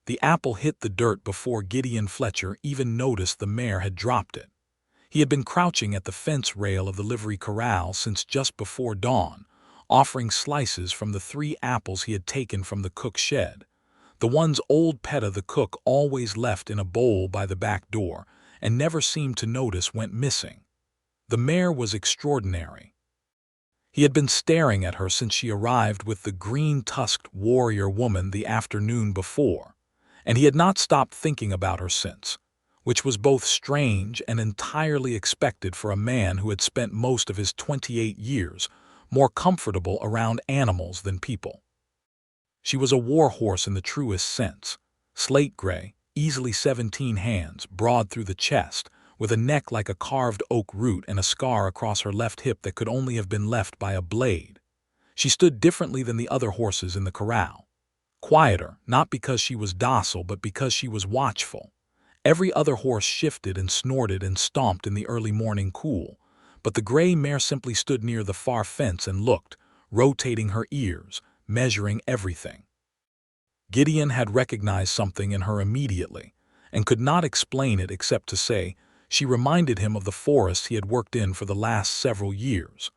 The apple hit the dirt before Gideon Fletcher even noticed the mare had dropped it. He had been crouching at the fence rail of the livery corral since just before dawn, offering slices from the 3 apples he had taken from the cook's shed. The ones old Petta the cook always left in a bowl by the back door and never seemed to notice went missing. The mare was extraordinary. He had been staring at her since she arrived with the green-tusked warrior woman the afternoon before, and he had not stopped thinking about her since, which was both strange and entirely expected for a man who had spent most of his 28 years more comfortable around animals than people. She was a war horse in the truest sense, slate gray, easily 17 hands, broad through the chest, with a neck like a carved oak root and a scar across her left hip that could only have been left by a blade. She stood differently than the other horses in the corral. Quieter, not because she was docile, but because she was watchful. Every other horse shifted and snorted and stomped in the early morning cool, but the gray mare simply stood near the far fence and looked, rotating her ears, measuring everything. Gideon had recognized something in her immediately, and could not explain it except to say she reminded him of the forest he had worked in for the last several years,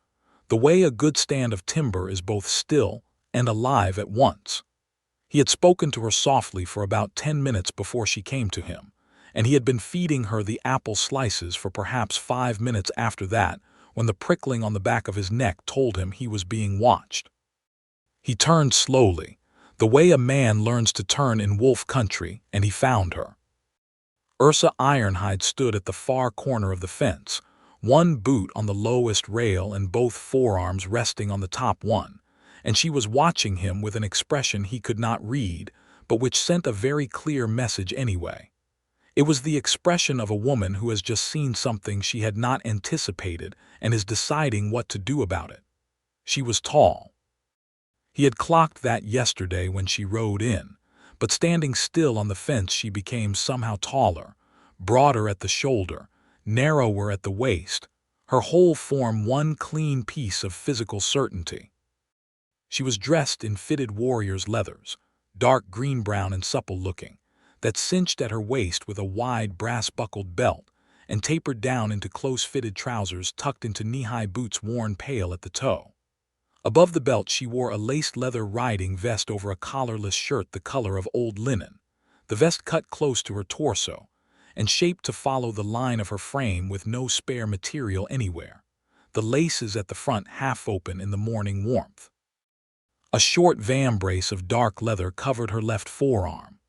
the way a good stand of timber is both still and alive at once. He had spoken to her softly for about 10 minutes before she came to him, and he had been feeding her the apple slices for perhaps 5 minutes after that when the prickling on the back of his neck told him he was being watched. He turned slowly, the way a man learns to turn in wolf country, and he found her. Ursa Ironhide stood at the far corner of the fence, one boot on the lowest rail and both forearms resting on the top one, and she was watching him with an expression he could not read, but which sent a very clear message anyway. It was the expression of a woman who has just seen something she had not anticipated and is deciding what to do about it. She was tall. He had clocked that yesterday when she rode in, but standing still on the fence she became somehow taller, broader at the shoulder, narrower at the waist, her whole form one clean piece of physical certainty. She was dressed in fitted warrior's leathers, dark green-brown and supple-looking, that cinched at her waist with a wide brass-buckled belt and tapered down into close-fitted trousers tucked into knee-high boots worn pale at the toe. Above the belt she wore a laced leather riding vest over a collarless shirt the color of old linen, the vest cut close to her torso, and shaped to follow the line of her frame with no spare material anywhere, the laces at the front half open in the morning warmth. A short vambrace of dark leather covered her left forearm.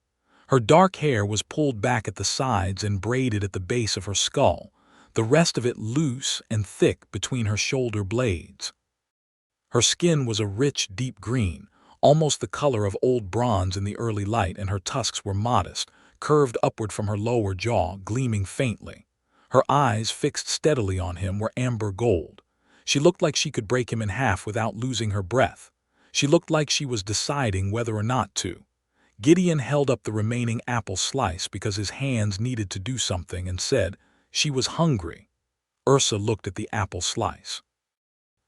Her dark hair was pulled back at the sides and braided at the base of her skull, the rest of it loose and thick between her shoulder blades. Her skin was a rich, deep green, almost the color of old bronze in the early light, and her tusks were modest, curved upward from her lower jaw, gleaming faintly. Her eyes, fixed steadily on him, were amber gold. She looked like she could break him in half without losing her breath. She looked like she was deciding whether or not to. Gideon held up the remaining apple slice because his hands needed to do something and said she was hungry. Ursa looked at the apple slice.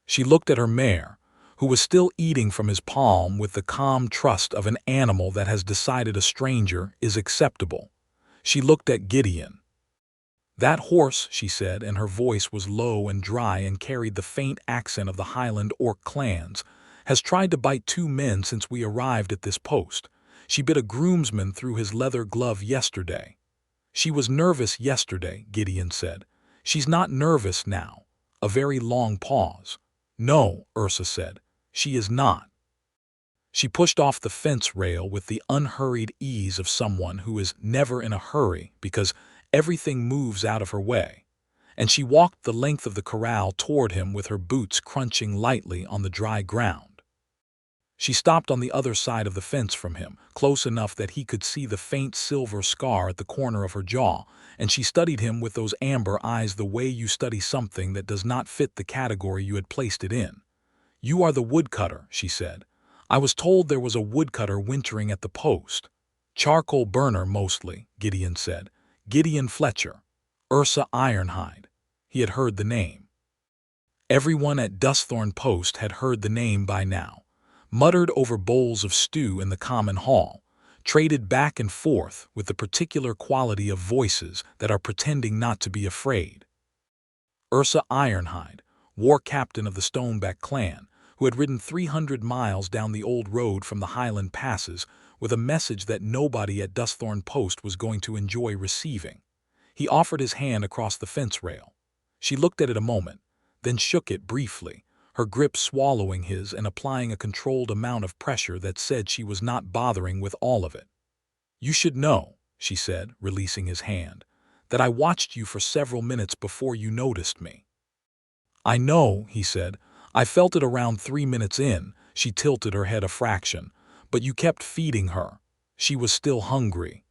She looked at her mare, who was still eating from his palm with the calm trust of an animal that has decided a stranger is acceptable. She looked at Gideon. "That horse," she said, and her voice was low and dry and carried the faint accent of the Highland Orc clans, "has tried to bite 2 men since we arrived at this post. She bit a groomsman through his leather glove yesterday." "She was nervous yesterday," Gideon said. "She's not nervous now." A very long pause. "No," Ursa said, "she is not." She pushed off the fence rail with the unhurried ease of someone who is never in a hurry because everything moves out of her way, and she walked the length of the corral toward him with her boots crunching lightly on the dry ground. She stopped on the other side of the fence from him, close enough that he could see the faint silver scar at the corner of her jaw, and she studied him with those amber eyes the way you study something that does not fit the category you had placed it in. "You are the woodcutter," she said. "I was told there was a woodcutter wintering at the post." "Charcoal burner mostly," Gideon said. "Gideon Fletcher. Ursa Ironhide." He had heard the name. Everyone at Dusthorn Post had heard the name by now. Muttered over bowls of stew in the common hall, traded back and forth with the particular quality of voices that are pretending not to be afraid. Ursa Ironhide, war captain of the Stoneback Clan, who had ridden 300 miles down the old road from the Highland passes with a message that nobody at Dusthorn Post was going to enjoy receiving. He offered his hand across the fence rail. She looked at it a moment, then shook it briefly, her grip swallowing his and applying a controlled amount of pressure that said she was not bothering with all of it. "You should know," she said, releasing his hand, "that I watched you for several minutes before you noticed me." "I know," he said. "I felt it around 3 minutes in." She tilted her head a fraction. "But you kept feeding her. She was still hungry."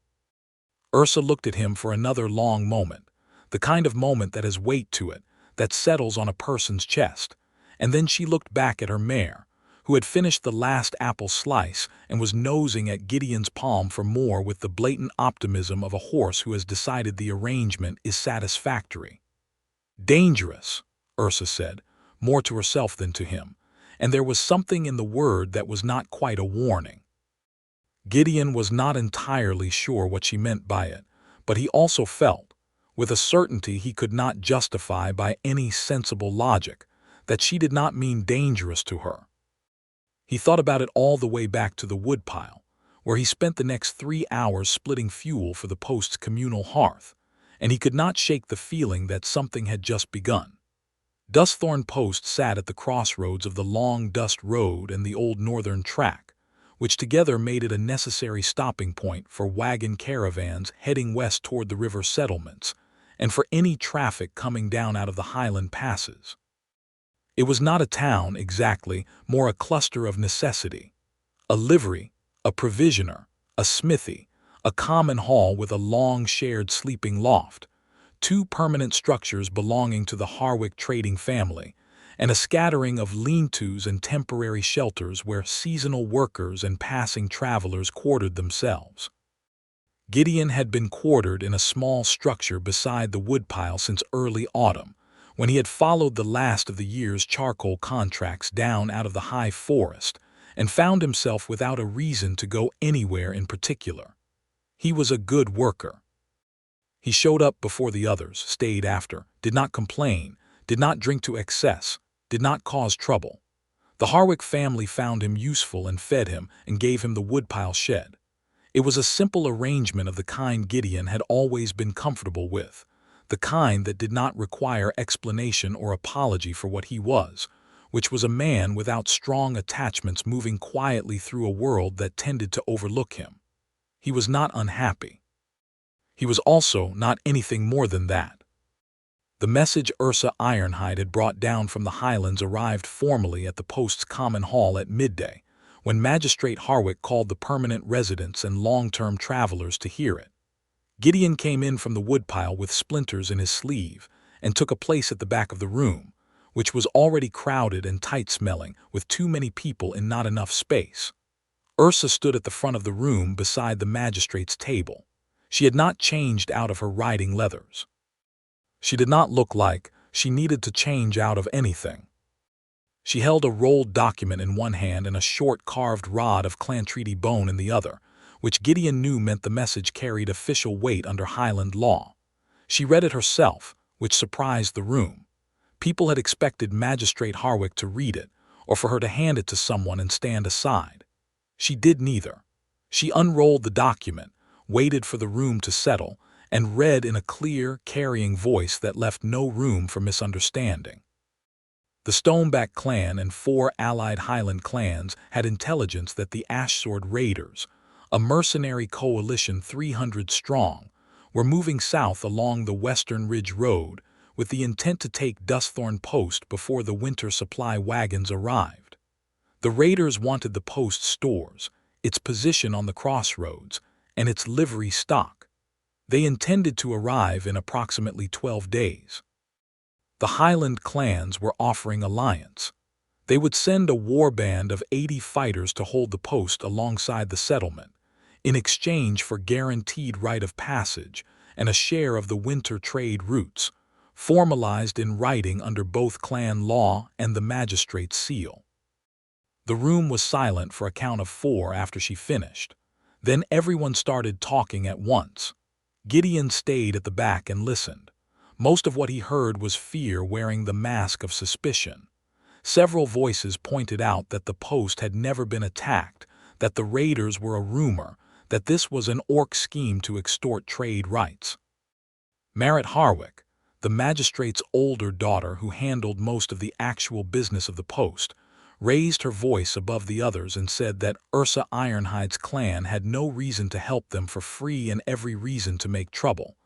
Ursa looked at him for another long moment, the kind of moment that has weight to it, that settles on a person's chest. And then she looked back at her mare, who had finished the last apple slice and was nosing at Gideon's palm for more with the blatant optimism of a horse who has decided the arrangement is satisfactory. "Dangerous," Ursa said, more to herself than to him, and there was something in the word that was not quite a warning. Gideon was not entirely sure what she meant by it, but he also felt, with a certainty he could not justify by any sensible logic, that she did not mean dangerous to her. He thought about it all the way back to the woodpile, where he spent the next 3 hours splitting fuel for the post's communal hearth, and he could not shake the feeling that something had just begun. Dusthorn Post sat at the crossroads of the long dust road and the old northern track, which together made it a necessary stopping point for wagon caravans heading west toward the river settlements, and for any traffic coming down out of the Highland passes. It was not a town, exactly, more a cluster of necessity. A livery, a provisioner, a smithy, a common hall with a long shared sleeping loft, 2 permanent structures belonging to the Harwick trading family, and a scattering of lean-tos and temporary shelters where seasonal workers and passing travelers quartered themselves. Gideon had been quartered in a small structure beside the woodpile since early autumn, when he had followed the last of the year's charcoal contracts down out of the high forest and found himself without a reason to go anywhere in particular. He was a good worker. He showed up before the others, stayed after, did not complain, did not drink to excess, did not cause trouble. The Harwick family found him useful and fed him and gave him the woodpile shed. It was a simple arrangement of the kind Gideon had always been comfortable with, the kind that did not require explanation or apology for what he was, which was a man without strong attachments moving quietly through a world that tended to overlook him. He was not unhappy. He was also not anything more than that. The message Ursa Ironhide had brought down from the Highlands arrived formally at the post's common hall at midday, when Magistrate Harwick called the permanent residents and long-term travelers to hear it. Gideon came in from the woodpile with splinters in his sleeve and took a place at the back of the room, which was already crowded and tight-smelling with too many people in not enough space. Ursa stood at the front of the room beside the magistrate's table. She had not changed out of her riding leathers. She did not look like she needed to change out of anything. She held a rolled document in one hand and a short carved rod of clan treaty bone in the other, which Gideon knew meant the message carried official weight under Highland law. She read it herself, which surprised the room. People had expected Magistrate Harwick to read it, or for her to hand it to someone and stand aside. She did neither. She unrolled the document, waited for the room to settle, and read in a clear, carrying voice that left no room for misunderstanding. The Stoneback Clan and 4 allied Highland clans had intelligence that the Ashsword Raiders, a mercenary coalition 300 strong, were moving south along the Western Ridge Road with the intent to take Dusthorn Post before the winter supply wagons arrived. The raiders wanted the post's stores, its position on the crossroads, and its livery stock. They intended to arrive in approximately 12 days. The Highland clans were offering alliance. They would send a war band of 80 fighters to hold the post alongside the settlement, in exchange for guaranteed right of passage and a share of the winter trade routes, formalized in writing under both clan law and the magistrate's seal. The room was silent for a count of 4 after she finished. Then everyone started talking at once. Gideon stayed at the back and listened. Most of what he heard was fear wearing the mask of suspicion. Several voices pointed out that the post had never been attacked, that the raiders were a rumor, that this was an orc scheme to extort trade rights. Marit Harwick, the magistrate's older daughter who handled most of the actual business of the post, raised her voice above the others and said that Ursa Ironhide's clan had no reason to help them for free and every reason to make trouble,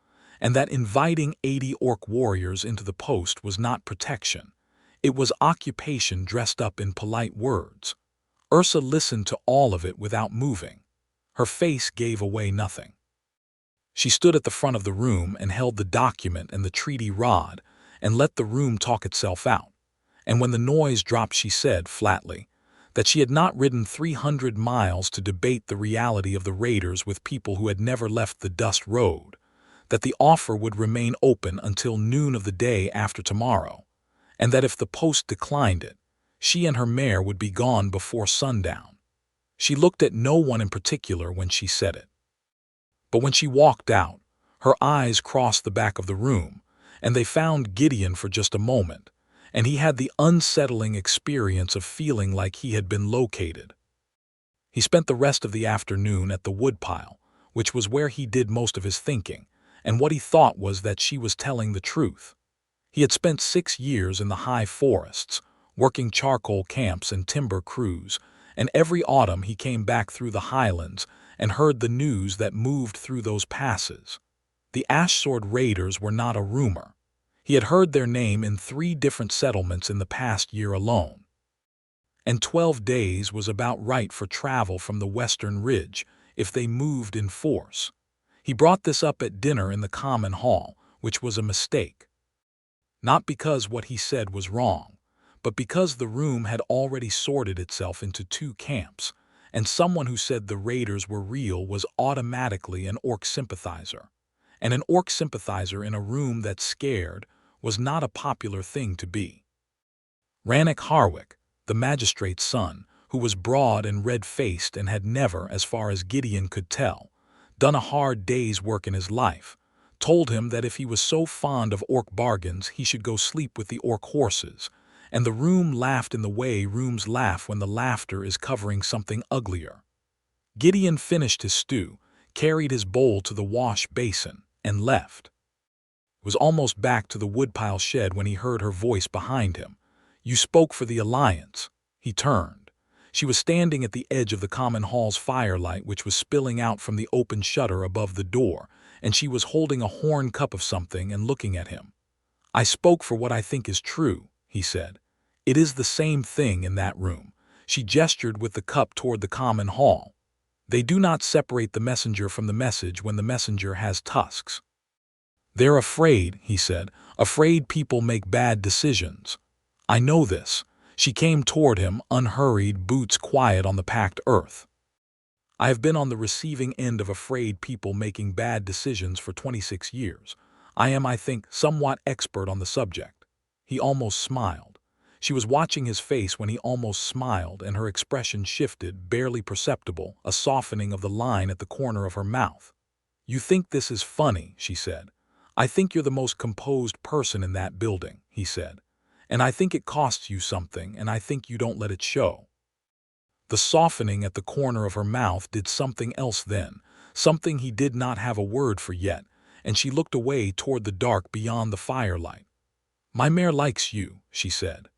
and that inviting 80 orc warriors into the post was not protection. It was occupation dressed up in polite words. Ursa listened to all of it without moving. Her face gave away nothing. She stood at the front of the room and held the document and the treaty rod and let the room talk itself out. And when the noise dropped, she said, flatly, that she had not ridden 300 miles to debate the reality of the raiders with people who had never left the dust road, that the offer would remain open until noon of the day after tomorrow, and that if the post declined it, she and her mare would be gone before sundown. She looked at no one in particular when she said it. But when she walked out, her eyes crossed the back of the room, and they found Gideon for just a moment, and he had the unsettling experience of feeling like he had been located. He spent the rest of the afternoon at the woodpile, which was where he did most of his thinking, and what he thought was that she was telling the truth. He had spent 6 years in the high forests, working charcoal camps and timber crews, and every autumn he came back through the highlands and heard the news that moved through those passes. The Ashsword Raiders were not a rumor. He had heard their name in 3 different settlements in the past year alone. And 12 days was about right for travel from the Western Ridge if they moved in force. He brought this up at dinner in the common hall, which was a mistake. Not because what he said was wrong, but because the room had already sorted itself into 2 camps, and someone who said the raiders were real was automatically an orc sympathizer. And an orc sympathizer in a room that's scared was not a popular thing to be. Rannick Harwick, the magistrate's son, who was broad and red-faced and had never, as far as Gideon could tell, done a hard day's work in his life, told him that if he was so fond of orc bargains he should go sleep with the orc horses, and the room laughed in the way rooms laugh when the laughter is covering something uglier. Gideon finished his stew, carried his bowl to the wash basin, and left. Was almost back to the woodpile shed when he heard her voice behind him. "You spoke for the Alliance." He turned. She was standing at the edge of the common hall's firelight, which was spilling out from the open shutter above the door, and she was holding a horn cup of something and looking at him. "I spoke for what I think is true," he said. "It is the same thing in that room." She gestured with the cup toward the common hall. "They do not separate the messenger from the message when the messenger has tusks." "They're afraid," he said, "afraid people make bad decisions." "I know this." She came toward him, unhurried, boots quiet on the packed earth. "I have been on the receiving end of afraid people making bad decisions for 26 years. I am, I think, somewhat expert on the subject." He almost smiled. She was watching his face when he almost smiled, and her expression shifted, barely perceptible, a softening of the line at the corner of her mouth. "You think this is funny," she said. "I think you're the most composed person in that building," he said. "And I think it costs you something, and I think you don't let it show." The softening at the corner of her mouth did something else then, something he did not have a word for yet, and she looked away toward the dark beyond the firelight. "My mare likes you," she said.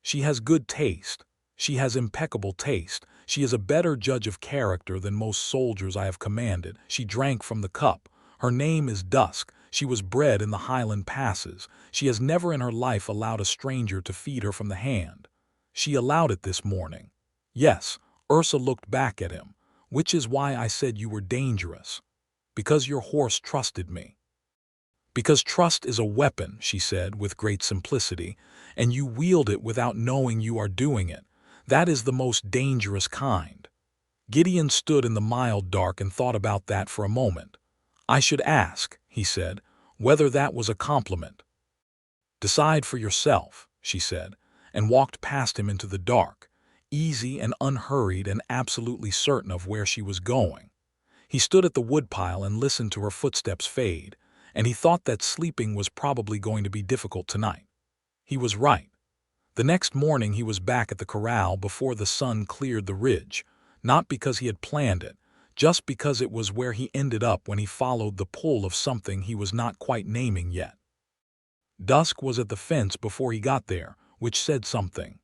"She has good taste. She has impeccable taste. She is a better judge of character than most soldiers I have commanded." She drank from the cup. "Her name is Dusk. She was bred in the Highland passes. She has never in her life allowed a stranger to feed her from the hand. She allowed it this morning." "Yes," Ursa looked back at him, "which is why I said you were dangerous. Because your horse trusted me." "Because trust is a weapon," she said with great simplicity, "and you wield it without knowing you are doing it. That is the most dangerous kind." Gideon stood in the mild dark and thought about that for a moment. "I should ask," he said, "whether that was a compliment." "Decide for yourself," she said, and walked past him into the dark, easy and unhurried and absolutely certain of where she was going. He stood at the woodpile and listened to her footsteps fade, and he thought that sleeping was probably going to be difficult tonight. He was right. The next morning he was back at the corral before the sun cleared the ridge, not because he had planned it, just because it was where he ended up when he followed the pull of something he was not quite naming yet. Dusk was at the fence before he got there, which said something.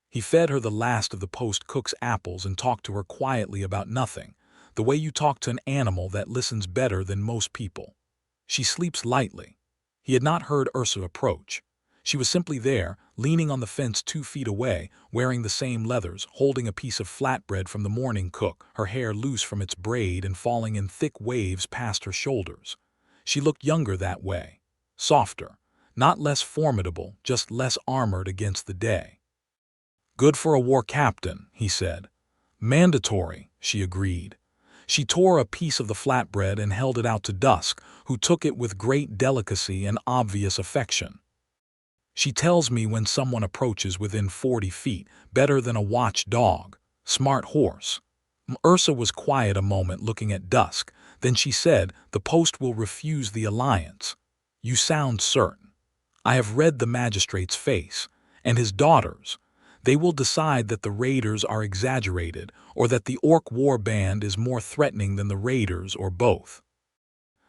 He fed her the last of the post-cook's apples and talked to her quietly about nothing, the way you talk to an animal that listens better than most people. She sleeps lightly. He had not heard Ursa approach. She was simply there, leaning on the fence 2 feet away, wearing the same leathers, holding a piece of flatbread from the morning cook, her hair loose from its braid and falling in thick waves past her shoulders. She looked younger that way, softer, not less formidable, just less armored against the day. "Good for a war captain," he said. "Mandatory," she agreed. She tore a piece of the flatbread and held it out to Dusk, who took it with great delicacy and obvious affection. "She tells me when someone approaches within 40 feet, better than a watch dog. Smart horse." Ursa was quiet a moment looking at Dusk, then she said, "The post will refuse the alliance." "You sound certain." "I have read the magistrate's face, and his daughter's. They will decide that the raiders are exaggerated, or that the orc war band is more threatening than the raiders, or both.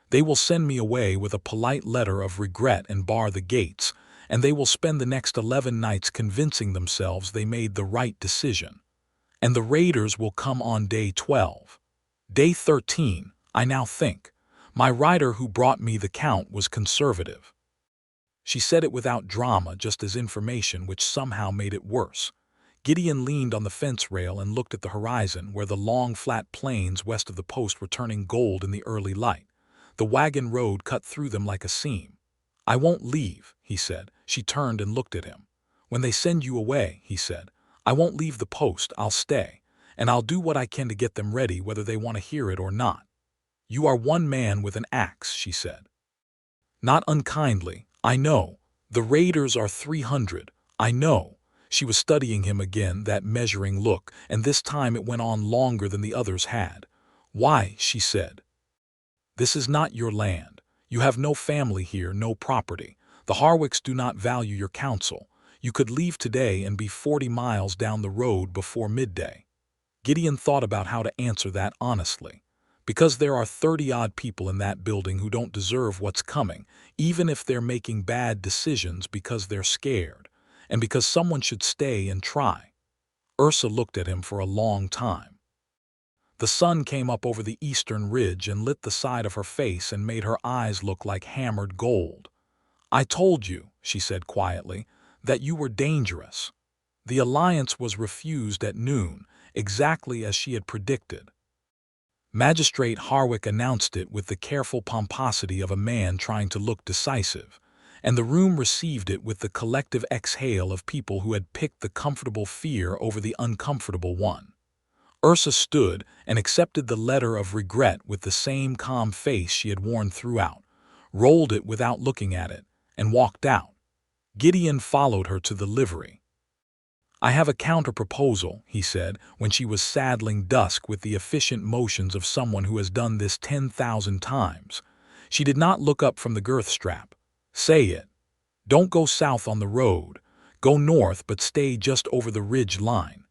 They will send me away with a polite letter of regret and bar the gates, and they will spend the next 11 nights convincing themselves they made the right decision. And the raiders will come on day 12. Day 13, I now think. My rider who brought me the count was conservative." She said it without drama, just as information, which somehow made it worse. Gideon leaned on the fence rail and looked at the horizon, where the long, flat plains west of the post were turning gold in the early light. The wagon road cut through them like a seam. "I won't leave," he said. She turned and looked at him. "When they send you away," he said, "I won't leave the post, I'll stay, and I'll do what I can to get them ready whether they want to hear it or not." "You are one man with an axe," she said. Not unkindly. "I know. The raiders are 300. I know." She was studying him again, that measuring look, and this time it went on longer than the others had. "Why?" she said. "This is not your land. You have no family here, no property. The Harwicks do not value your counsel. You could leave today and be 40 miles down the road before midday." Gideon thought about how to answer that honestly. Because there are 30-odd people in that building who don't deserve what's coming, even if they're making bad decisions because they're scared, and because someone should stay and try. Ursa looked at him for a long time. The sun came up over the eastern ridge and lit the side of her face and made her eyes look like hammered gold. "I told you," she said quietly, "that you were dangerous." The alliance was refused at noon, exactly as she had predicted. Magistrate Harwick announced it with the careful pomposity of a man trying to look decisive, and the room received it with the collective exhale of people who had picked the comfortable fear over the uncomfortable one. Ursa stood and accepted the letter of regret with the same calm face she had worn throughout, rolled it without looking at it, and walked out. Gideon followed her to the livery. "I have a counter-proposal," he said, when she was saddling Dusk with the efficient motions of someone who has done this 10,000 times. She did not look up from the girth strap. "Say it. Don't go south on the road. Go north, but stay just over the ridge line.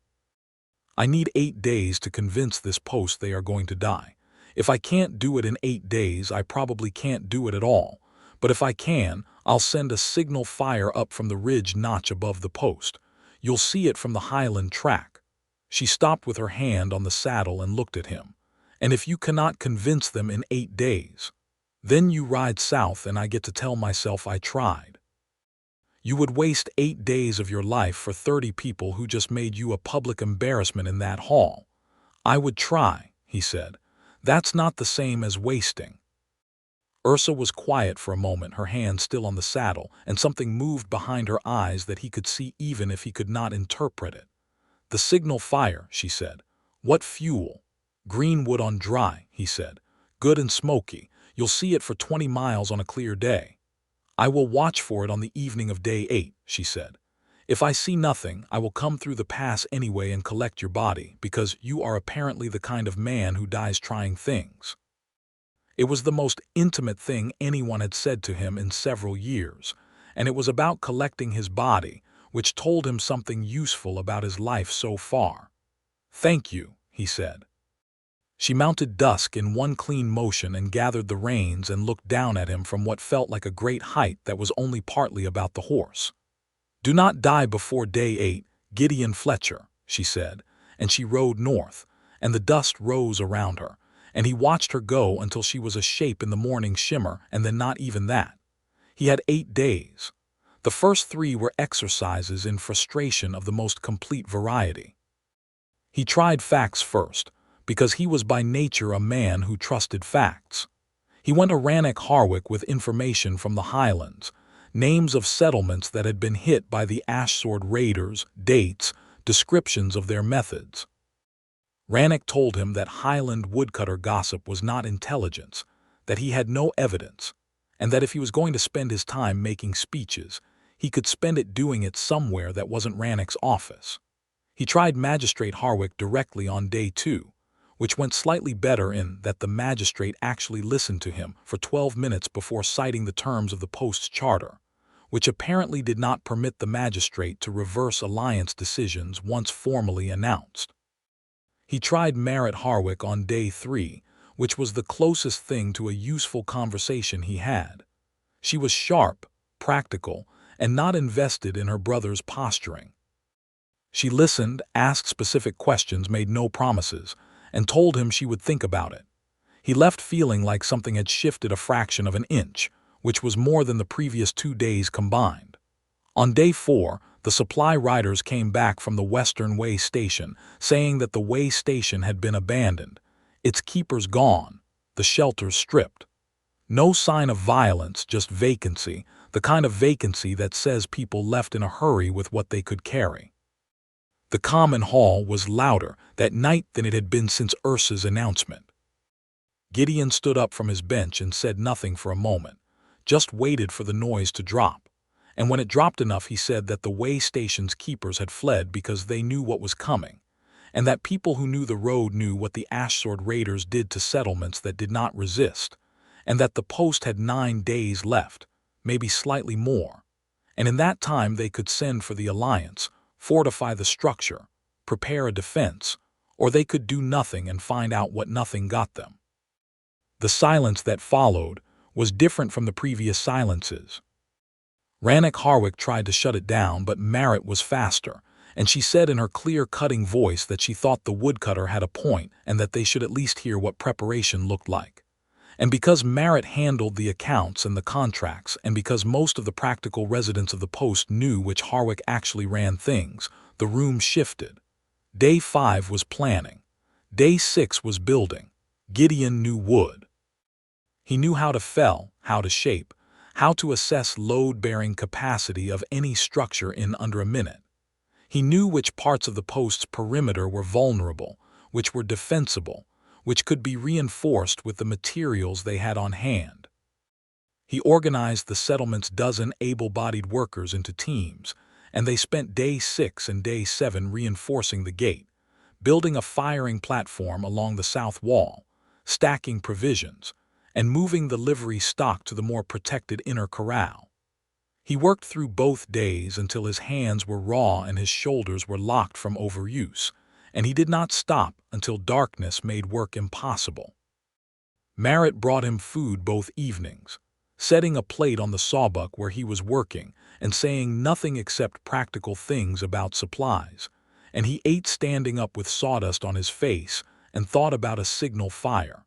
I need 8 days to convince this post they are going to die. If I can't do it in 8 days, I probably can't do it at all. But if I can, I'll send a signal fire up from the ridge notch above the post. You'll see it from the Highland track." She stopped with her hand on the saddle and looked at him. "And if you cannot convince them in 8 days, then you ride south and I get to tell myself I tried. You would waste 8 days of your life for 30 people who just made you a public embarrassment in that hall." "I would try," he said. "That's not the same as wasting." Ursa was quiet for a moment, her hand still on the saddle, and something moved behind her eyes that he could see even if he could not interpret it. "The signal fire," she said. "What fuel?" "Green wood on dry," he said. "Good and smoky. You'll see it for 20 miles on a clear day." "I will watch for it on the evening of day 8, she said. If I see nothing, I will come through the pass anyway and collect your body, because you are apparently the kind of man who dies trying things." It was the most intimate thing anyone had said to him in several years, and it was about collecting his body, which told him something useful about his life so far. "Thank you," he said. She mounted Dusk in one clean motion and gathered the reins and looked down at him from what felt like a great height that was only partly about the horse. "Do not die before day 8, Gideon Fletcher," she said, and she rode north, and the dust rose around her, and he watched her go until she was a shape in the morning shimmer, and then not even that. He had 8 days. The first 3 were exercises in frustration of the most complete variety. He tried facts first, because he was by nature a man who trusted facts. He went to Rannoch Harwick with information from the Highlands, names of settlements that had been hit by the Ashsword raiders, dates, descriptions of their methods. Rannoch told him that Highland woodcutter gossip was not intelligence, that he had no evidence, and that if he was going to spend his time making speeches, he could spend it doing it somewhere that wasn't Rannoch's office. He tried Magistrate Harwick directly on day 2, which went slightly better in that the magistrate actually listened to him for 12 minutes before citing the terms of the post's charter, which apparently did not permit the magistrate to reverse alliance decisions once formally announced. He tried Mare at Harwick on day 3, which was the closest thing to a useful conversation he had. She was sharp, practical, and not invested in her brother's posturing. She listened, asked specific questions, made no promises, and told him she would think about it. He left feeling like something had shifted a fraction of an inch, which was more than the previous 2 days combined. On day 4, the supply riders came back from the Western Way Station, saying that the Way Station had been abandoned, its keepers gone, the shelters stripped. No sign of violence, just vacancy, the kind of vacancy that says people left in a hurry with what they could carry. The common hall was louder that night than it had been since Ursa's announcement. Gideon stood up from his bench and said nothing for a moment, just waited for the noise to drop. And when it dropped enough, he said that the way station's keepers had fled because they knew what was coming, and that people who knew the road knew what the Ashsword raiders did to settlements that did not resist, and that the post had 9 days left, maybe slightly more, and in that time they could send for the alliance, fortify the structure, prepare a defense, or they could do nothing and find out what nothing got them. The silence that followed was different from the previous silences. Rannoch Harwick tried to shut it down, but Mare was faster, and she said in her clear, cutting voice that she thought the woodcutter had a point and that they should at least hear what preparation looked like. And because Mare handled the accounts and the contracts, and because most of the practical residents of the post knew which Harwick actually ran things, the room shifted. Day 5 was planning. Day 6 was building. Gideon knew wood. He knew how to fell, how to shape, how to assess load-bearing capacity of any structure in under a minute. He knew which parts of the post's perimeter were vulnerable, which were defensible, which could be reinforced with the materials they had on hand. He organized the settlement's dozen able-bodied workers into teams, and they spent day 6 and day 7 reinforcing the gate, building a firing platform along the south wall, stacking provisions, and moving the livery stock to the more protected inner corral. He worked through both days until his hands were raw and his shoulders were locked from overuse, and he did not stop until darkness made work impossible. Mare brought him food both evenings, setting a plate on the sawbuck where he was working and saying nothing except practical things about supplies, and he ate standing up with sawdust on his face and thought about a signal fire.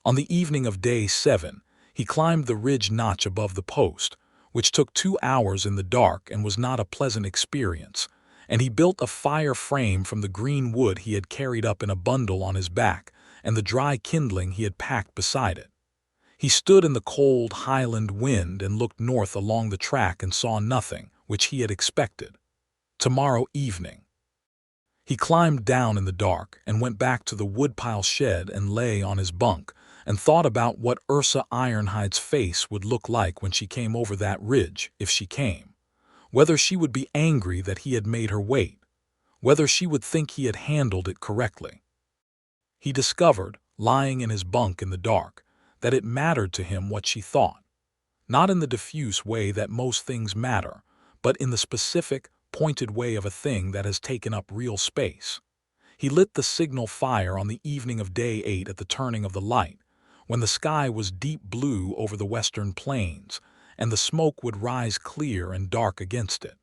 On the evening of day 7, he climbed the ridge notch above the post, which took 2 hours in the dark and was not a pleasant experience, and he built a fire frame from the green wood he had carried up in a bundle on his back and the dry kindling he had packed beside it. He stood in the cold highland wind and looked north along the track and saw nothing, which he had expected. Tomorrow evening. He climbed down in the dark and went back to the woodpile shed and lay on his bunk and thought about what Ursa Ironhide's face would look like when she came over that ridge, if she came. whether she would be angry that he had made her wait, whether she would think he had handled it correctly. He discovered, lying in his bunk in the dark, that it mattered to him what she thought, not in the diffuse way that most things matter, but in the specific, pointed way of a thing that has taken up real space. He lit the signal fire on the evening of day 8 at the turning of the light, when the sky was deep blue over the western plains, and the smoke would rise clear and dark against it.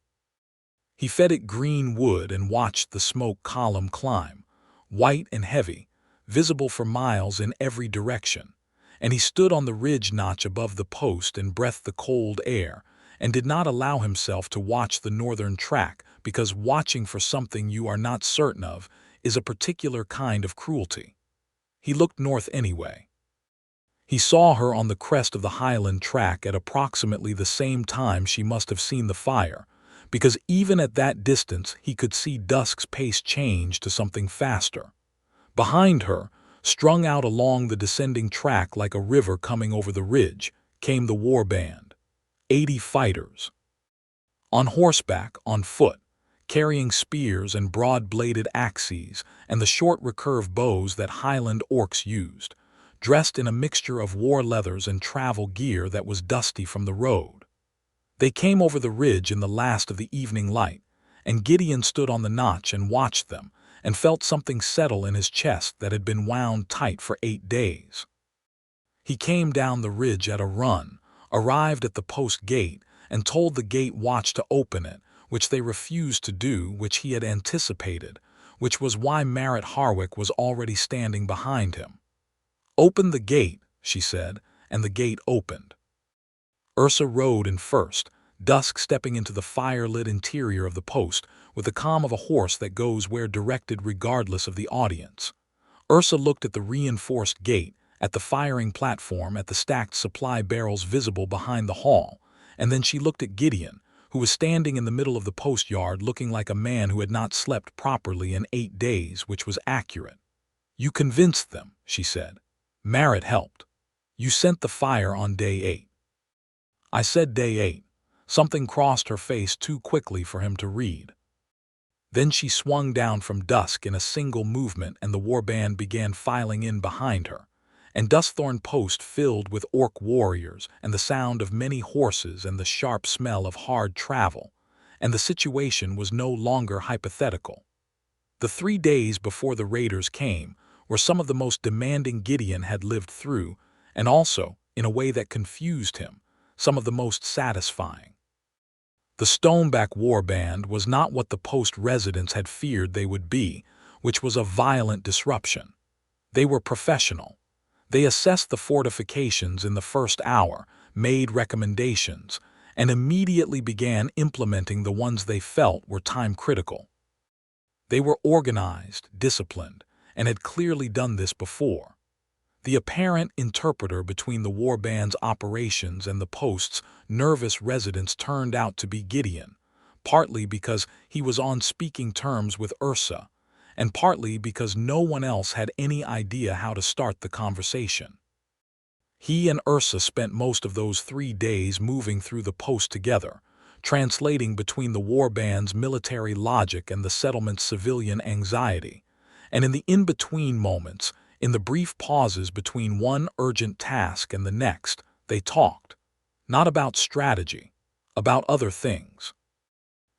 He fed it green wood and watched the smoke column climb, white and heavy, visible for miles in every direction, and he stood on the ridge notch above the post and breathed the cold air, and did not allow himself to watch the northern track, because watching for something you are not certain of is a particular kind of cruelty. He looked north anyway. He saw her on the crest of the highland track at approximately the same time she must have seen the fire, because even at that distance he could see Dusk's pace change to something faster. Behind her, strung out along the descending track like a river coming over the ridge, came the war band. 80 fighters. On horseback, on foot, carrying spears and broad-bladed axes and the short recurve bows that Highland orcs used, dressed in a mixture of war leathers and travel gear that was dusty from the road. They came over the ridge in the last of the evening light, and Gideon stood on the notch and watched them, and felt something settle in his chest that had been wound tight for 8 days. He came down the ridge at a run, arrived at the post gate, and told the gate watch to open it, which they refused to do, which he had anticipated, which was why Marit Harwick was already standing behind him. "Open the gate," she said, and the gate opened. Ursa rode in first, Dusk stepping into the fire-lit interior of the post with the calm of a horse that goes where directed regardless of the audience. Ursa looked at the reinforced gate, at the firing platform, at the stacked supply barrels visible behind the hall, and then she looked at Gideon, who was standing in the middle of the post yard looking like a man who had not slept properly in 8 days, which was accurate. "You convinced them," she said. "Marit helped. You sent the fire on day 8. "I said day 8. Something crossed her face too quickly for him to read. Then she swung down from Dusk in a single movement, and the warband began filing in behind her, and Dusthorn Post filled with orc warriors and the sound of many horses and the sharp smell of hard travel, and the situation was no longer hypothetical. The 3 days before the raiders came were some of the most demanding Gideon had lived through, and also, in a way that confused him, some of the most satisfying. The Stoneback warband was not what the post residents had feared they would be, which was a violent disruption. They were professional. They assessed the fortifications in the first hour, made recommendations, and immediately began implementing the ones they felt were time-critical. They were organized, disciplined, and had clearly done this before. The apparent interpreter between the warband's operations and the post's nervous residents turned out to be Gideon, partly because he was on speaking terms with Ursa, and partly because no one else had any idea how to start the conversation. He and Ursa spent most of those 3 days moving through the post together, translating between the warband's military logic and the settlement's civilian anxiety, and in the in-between moments, in the brief pauses between one urgent task and the next, they talked, not about strategy, about other things.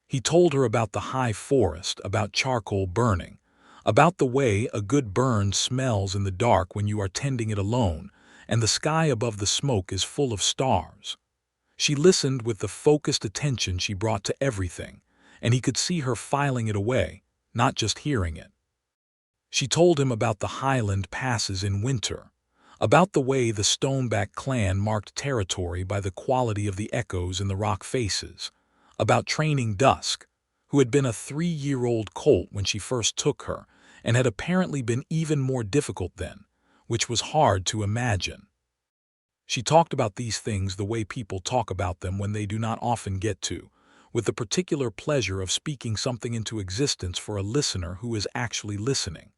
He told her about the high forest, about charcoal burning, about the way a good burn smells in the dark when you are tending it alone, and the sky above the smoke is full of stars. She listened with the focused attention she brought to everything, and he could see her filing it away, not just hearing it. She told him about the highland passes in winter, about the way the Stoneback Clan marked territory by the quality of the echoes in the rock faces, about training Dusk, who had been a 3-year-old colt when she first took her, and had apparently been even more difficult then, which was hard to imagine. She talked about these things the way people talk about them when they do not often get to, with the particular pleasure of speaking something into existence for a listener who is actually listening.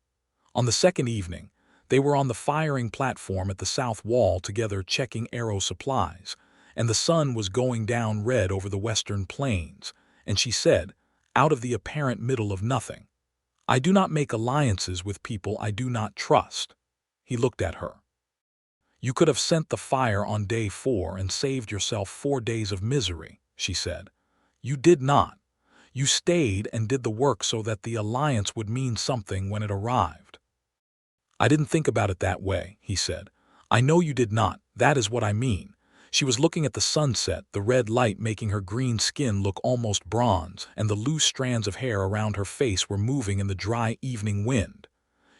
On the second evening, they were on the firing platform at the south wall together checking arrow supplies, and the sun was going down red over the western plains, and she said, out of the apparent middle of nothing, "I do not make alliances with people I do not trust." He looked at her. "You could have sent the fire on day 4 and saved yourself 4 days of misery," she said. "You did not. You stayed and did the work so that the alliance would mean something when it arrived." "I didn't think about it that way," he said. "I know you did not. That is what I mean." She was looking at the sunset, the red light making her green skin look almost bronze, and the loose strands of hair around her face were moving in the dry evening wind.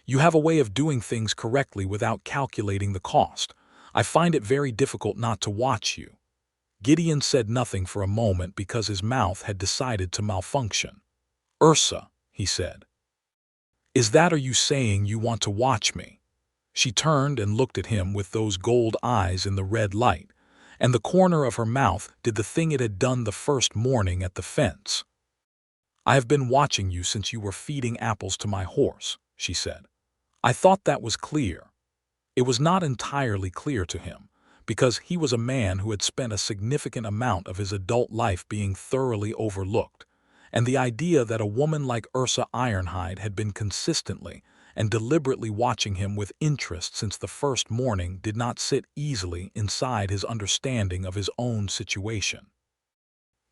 "You have a way of doing things correctly without calculating the cost. I find it very difficult not to watch you." Gideon said nothing for a moment because his mouth had decided to malfunction. "Ursa," he said, "is that are you saying you want to watch me?" She turned and looked at him with those gold eyes in the red light, and the corner of her mouth did the thing it had done the first morning at the fence. "I have been watching you since you were feeding apples to my horse," she said. "I thought that was clear." It was not entirely clear to him, because he was a man who had spent a significant amount of his adult life being thoroughly overlooked, and the idea that a woman like Ursa Ironhide had been consistently and deliberately watching him with interest since the first morning did not sit easily inside his understanding of his own situation.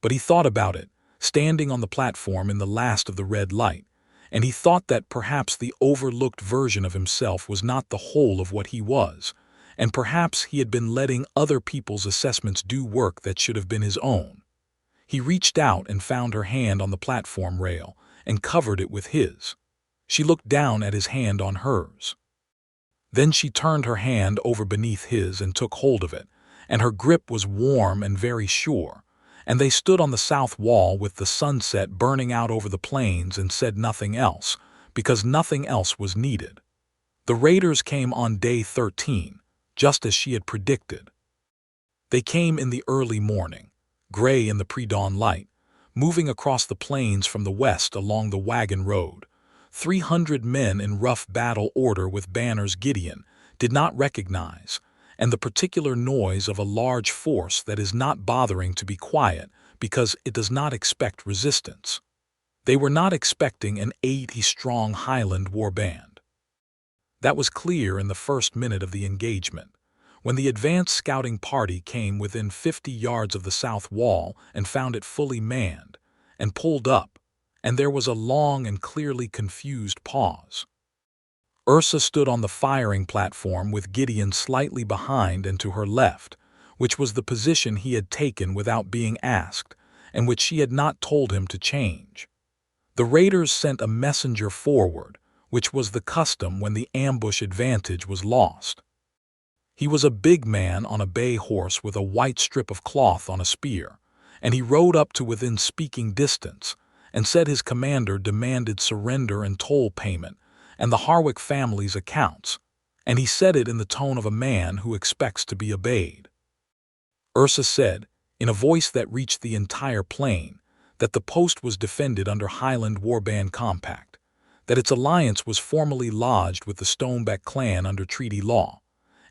But he thought about it, standing on the platform in the last of the red light, and he thought that perhaps the overlooked version of himself was not the whole of what he was, and perhaps he had been letting other people's assessments do work that should have been his own. He reached out and found her hand on the platform rail and covered it with his. She looked down at his hand on hers. Then she turned her hand over beneath his and took hold of it, and her grip was warm and very sure, and they stood on the south wall with the sunset burning out over the plains and said nothing else, because nothing else was needed. The raiders came on day 13, just as she had predicted. They came in the early morning, gray in the pre-dawn light, moving across the plains from the west along the wagon road. 300 men in rough battle order with banners Gideon did not recognize, and the particular noise of a large force that is not bothering to be quiet because it does not expect resistance. They were not expecting an 80-strong Highland warband. That was clear in the first minute of the engagement, when the advance scouting party came within 50 yards of the south wall and found it fully manned, and pulled up, and there was a long and clearly confused pause. Ursa stood on the firing platform with Gideon slightly behind and to her left, which was the position he had taken without being asked, and which she had not told him to change. The raiders sent a messenger forward, which was the custom when the ambush advantage was lost. He was a big man on a bay horse with a white strip of cloth on a spear, and he rode up to within speaking distance, and said his commander demanded surrender and toll payment, and the Harwick family's accounts, and he said it in the tone of a man who expects to be obeyed. Ursa said, in a voice that reached the entire plain, that the post was defended under Highland Warband Compact, that its alliance was formally lodged with the Stoneback Clan under treaty law,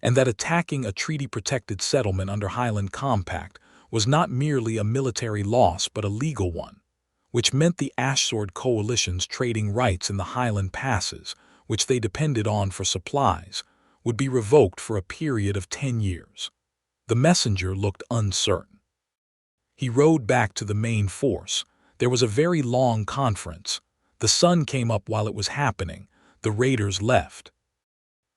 and that attacking a treaty-protected settlement under Highland Compact was not merely a military loss but a legal one, which meant the Ashsword coalition's trading rights in the Highland passes, which they depended on for supplies, would be revoked for a period of 10 years. The messenger looked uncertain. He rode back to the main force. There was a very long conference. The sun came up while it was happening. The raiders left.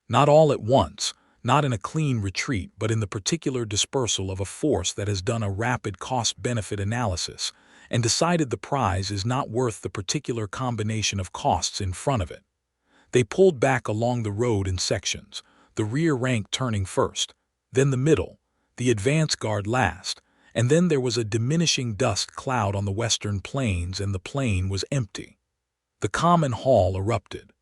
Not all at once, not in a clean retreat, but in the particular dispersal of a force that has done a rapid cost-benefit analysis and decided the prize is not worth the particular combination of costs in front of it. They pulled back along the road in sections, the rear rank turning first, then the middle, the advance guard last, and then there was a diminishing dust cloud on the western plains and the plain was empty. The common hall erupted.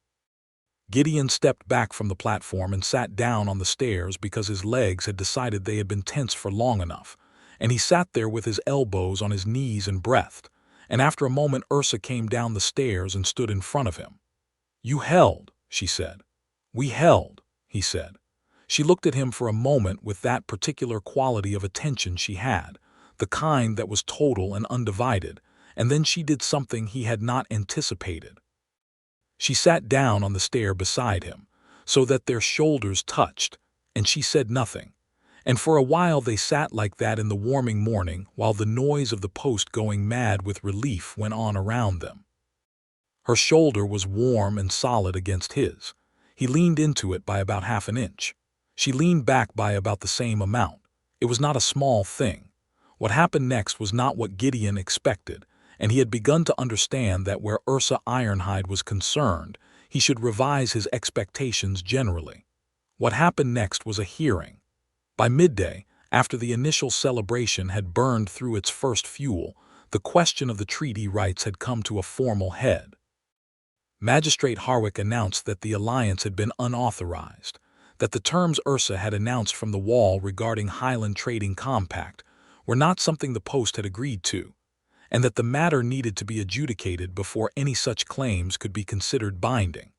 Gideon stepped back from the platform and sat down on the stairs because his legs had decided they had been tense for long enough, and he sat there with his elbows on his knees and breathed, and after a moment Ursa came down the stairs and stood in front of him. "You held," she said. "We held," he said. She looked at him for a moment with that particular quality of attention she had, the kind that was total and undivided, and then she did something he had not anticipated. She sat down on the stair beside him, so that their shoulders touched, and she said nothing. And for a while they sat like that in the warming morning while the noise of the post going mad with relief went on around them. Her shoulder was warm and solid against his. He leaned into it by about half an inch. She leaned back by about the same amount. It was not a small thing. What happened next was not what Gideon expected, and he had begun to understand that where Ursa Ironhide was concerned, he should revise his expectations generally. What happened next was a hearing. By midday, after the initial celebration had burned through its first fuel, the question of the treaty rights had come to a formal head. Magistrate Harwick announced that the alliance had been unauthorized, that the terms Ursa had announced from the wall regarding Highland Trading Compact were not something the post had agreed to, and that the matter needed to be adjudicated before any such claims could be considered binding.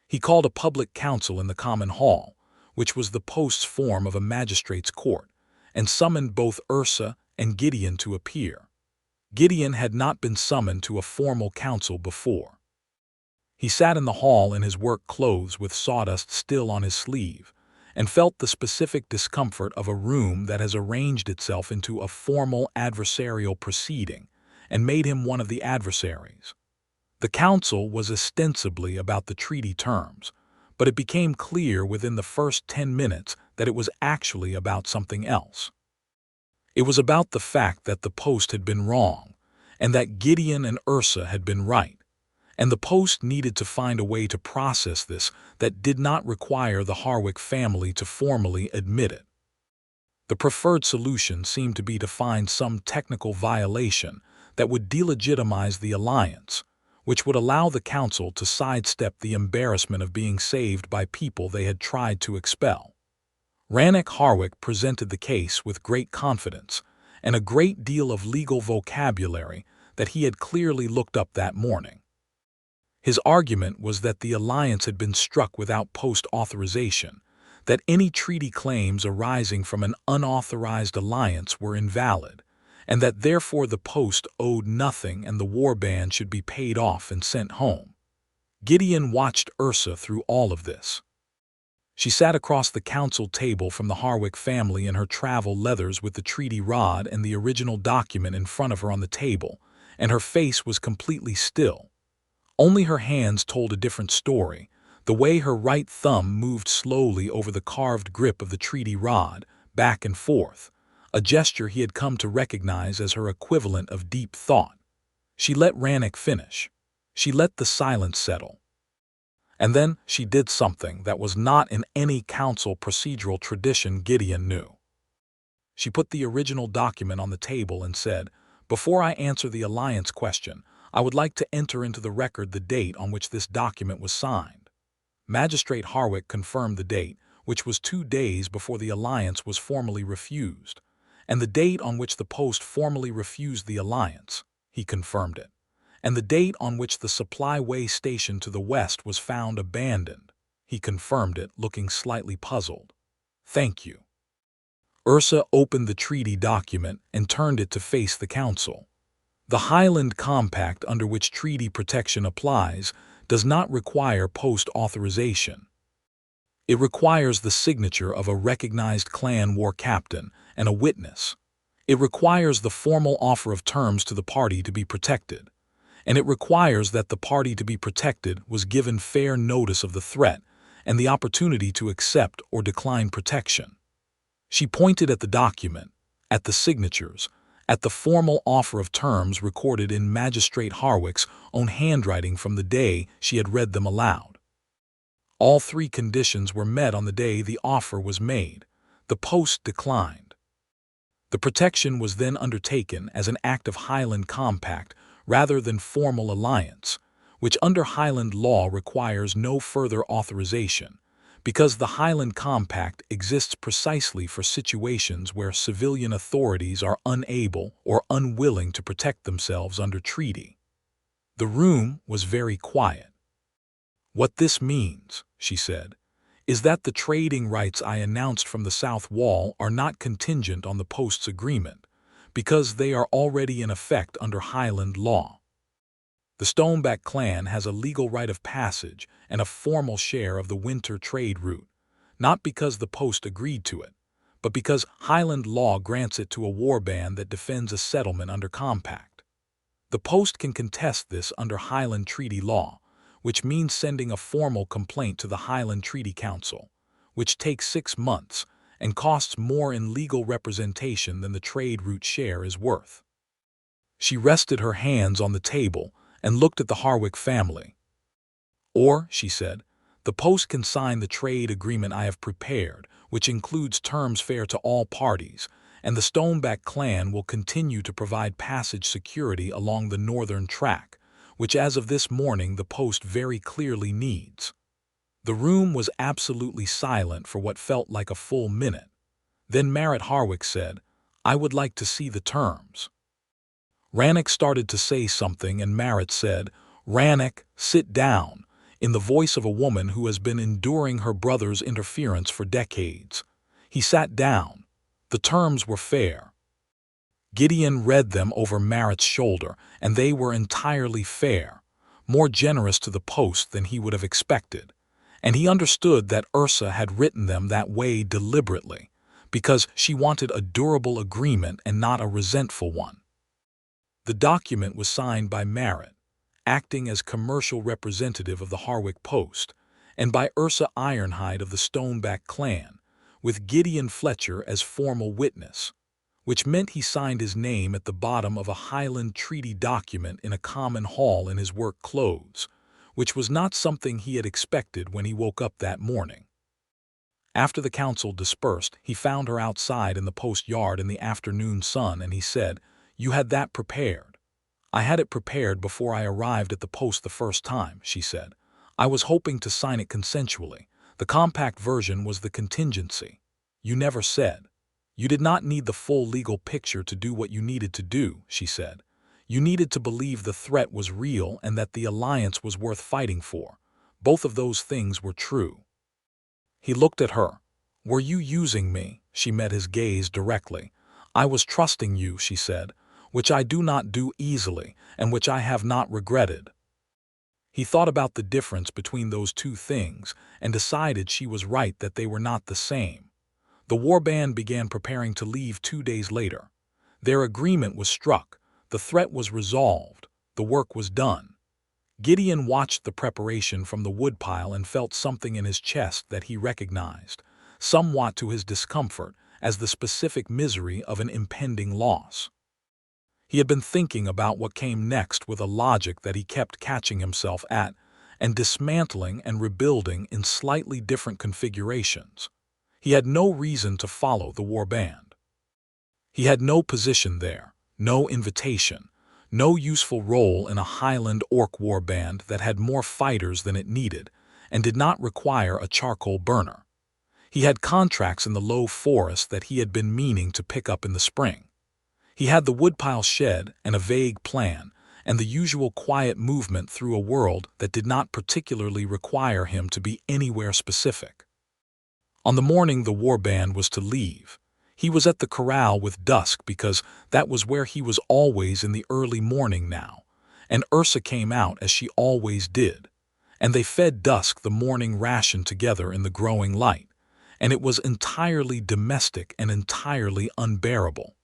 He called a public council in the common hall, which was the post's form of a magistrate's court, and summoned both Ursa and Gideon to appear. Gideon had not been summoned to a formal council before. He sat in the hall in his work clothes with sawdust still on his sleeve, and felt the specific discomfort of a room that has arranged itself into a formal adversarial proceeding and made him one of the adversaries. The council was ostensibly about the treaty terms, but it became clear within the first 10 minutes that it was actually about something else. It was about the fact that the post had been wrong, and that Gideon and Ursa had been right, and the post needed to find a way to process this that did not require the Harwick family to formally admit it. The preferred solution seemed to be to find some technical violation that would delegitimize the alliance, which would allow the council to sidestep the embarrassment of being saved by people they had tried to expel. Rannoch Harwick presented the case with great confidence and a great deal of legal vocabulary that he had clearly looked up that morning. His argument was that the alliance had been struck without post-authorization, that any treaty claims arising from an unauthorized alliance were invalid, and that therefore the post owed nothing and the war band should be paid off and sent home. Gideon watched Ursa through all of this. She sat across the council table from the Harwick family in her travel leathers with the treaty rod and the original document in front of her on the table, and her face was completely still. Only her hands told a different story, the way her right thumb moved slowly over the carved grip of the treaty rod, back and forth, a gesture he had come to recognize as her equivalent of deep thought. She let Rannoch finish. She let the silence settle. And then she did something that was not in any council procedural tradition Gideon knew. She put the original document on the table and said, "Before I answer the alliance question, I would like to enter into the record the date on which this document was signed." Magistrate Harwick confirmed the date, which was 2 days before the alliance was formally refused, and the date on which the post formally refused the alliance. He confirmed it. And the date on which the supply way station to the west was found abandoned. He confirmed it, looking slightly puzzled. "Thank you." Ursa opened the treaty document and turned it to face the council. The Highland Compact, under which treaty protection applies, does not require post-authorization. It requires the signature of a recognized clan war captain and a witness. It requires the formal offer of terms to the party to be protected. And it requires that the party to be protected was given fair notice of the threat and the opportunity to accept or decline protection. She pointed at the document, at the signatures, at the formal offer of terms recorded in Magistrate Harwick's own handwriting from the day she had read them aloud. All 3 conditions were met on the day the offer was made. The post declined. The protection was then undertaken as an act of Highland Compact rather than formal alliance, which under Highland law requires no further authorization, because the Highland Compact exists precisely for situations where civilian authorities are unable or unwilling to protect themselves under treaty. The room was very quiet. "What this means," she said, "is that the trading rights I announced from the south wall are not contingent on the post's agreement, because they are already in effect under Highland law. The Stoneback Clan has a legal right of passage and a formal share of the winter trade route, not because the post agreed to it, but because Highland law grants it to a warband that defends a settlement under compact. The post can contest this under Highland Treaty law, which means sending a formal complaint to the Highland Treaty Council, which takes 6 months and costs more in legal representation than the trade route share is worth. She rested her hands on the table and looked at the Harwick family. Or, she said, the post can sign the trade agreement I have prepared, which includes terms fair to all parties, and the Stoneback Clan will continue to provide passage security along the northern track, which as of this morning the post very clearly needs. The room was absolutely silent for what felt like a full minute. Then Merritt Harwick said, "I would like to see the terms." Rannoch started to say something and Merritt said, "Rannoch, sit down," in the voice of a woman who has been enduring her brother's interference for decades. He sat down. The terms were fair. Gideon read them over Merritt's shoulder, and they were entirely fair, more generous to the post than he would have expected. And he understood that Ursa had written them that way deliberately, because she wanted a durable agreement and not a resentful one. The document was signed by Merritt, acting as commercial representative of the Harwick Post, and by Ursa Ironhide of the Stoneback Clan, with Gideon Fletcher as formal witness, which meant he signed his name at the bottom of a Highland Treaty document in a common hall in his work clothes, which was not something he had expected when he woke up that morning. After the council dispersed, he found her outside in the post yard in the afternoon sun, and he said, "You had that prepared." "I had it prepared before I arrived at the post the first time," she said. "I was hoping to sign it consensually. The compact version was the contingency. You never said. You did not need the full legal picture to do what you needed to do," she said. "You needed to believe the threat was real and that the alliance was worth fighting for. Both of those things were true." He looked at her. "Were you using me?" She met his gaze directly. "I was trusting you," she said, "which I do not do easily, and which I have not regretted." He thought about the difference between those two things and decided she was right that they were not the same. The warband began preparing to leave 2 days later. Their agreement was struck, the threat was resolved, the work was done. Gideon watched the preparation from the woodpile and felt something in his chest that he recognized, somewhat to his discomfort, as the specific misery of an impending loss. He had been thinking about what came next with a logic that he kept catching himself at, and dismantling and rebuilding in slightly different configurations. He had no reason to follow the warband. He had no position there, no invitation, no useful role in a Highland Orc warband that had more fighters than it needed and did not require a charcoal burner. He had contracts in the low forest that he had been meaning to pick up in the spring. He had the woodpile shed and a vague plan, and the usual quiet movement through a world that did not particularly require him to be anywhere specific. On the morning the warband was to leave, he was at the corral with Dusk because that was where he was always in the early morning now, and Ursa came out as she always did, and they fed Dusk the morning ration together in the growing light, and it was entirely domestic and entirely unbearable.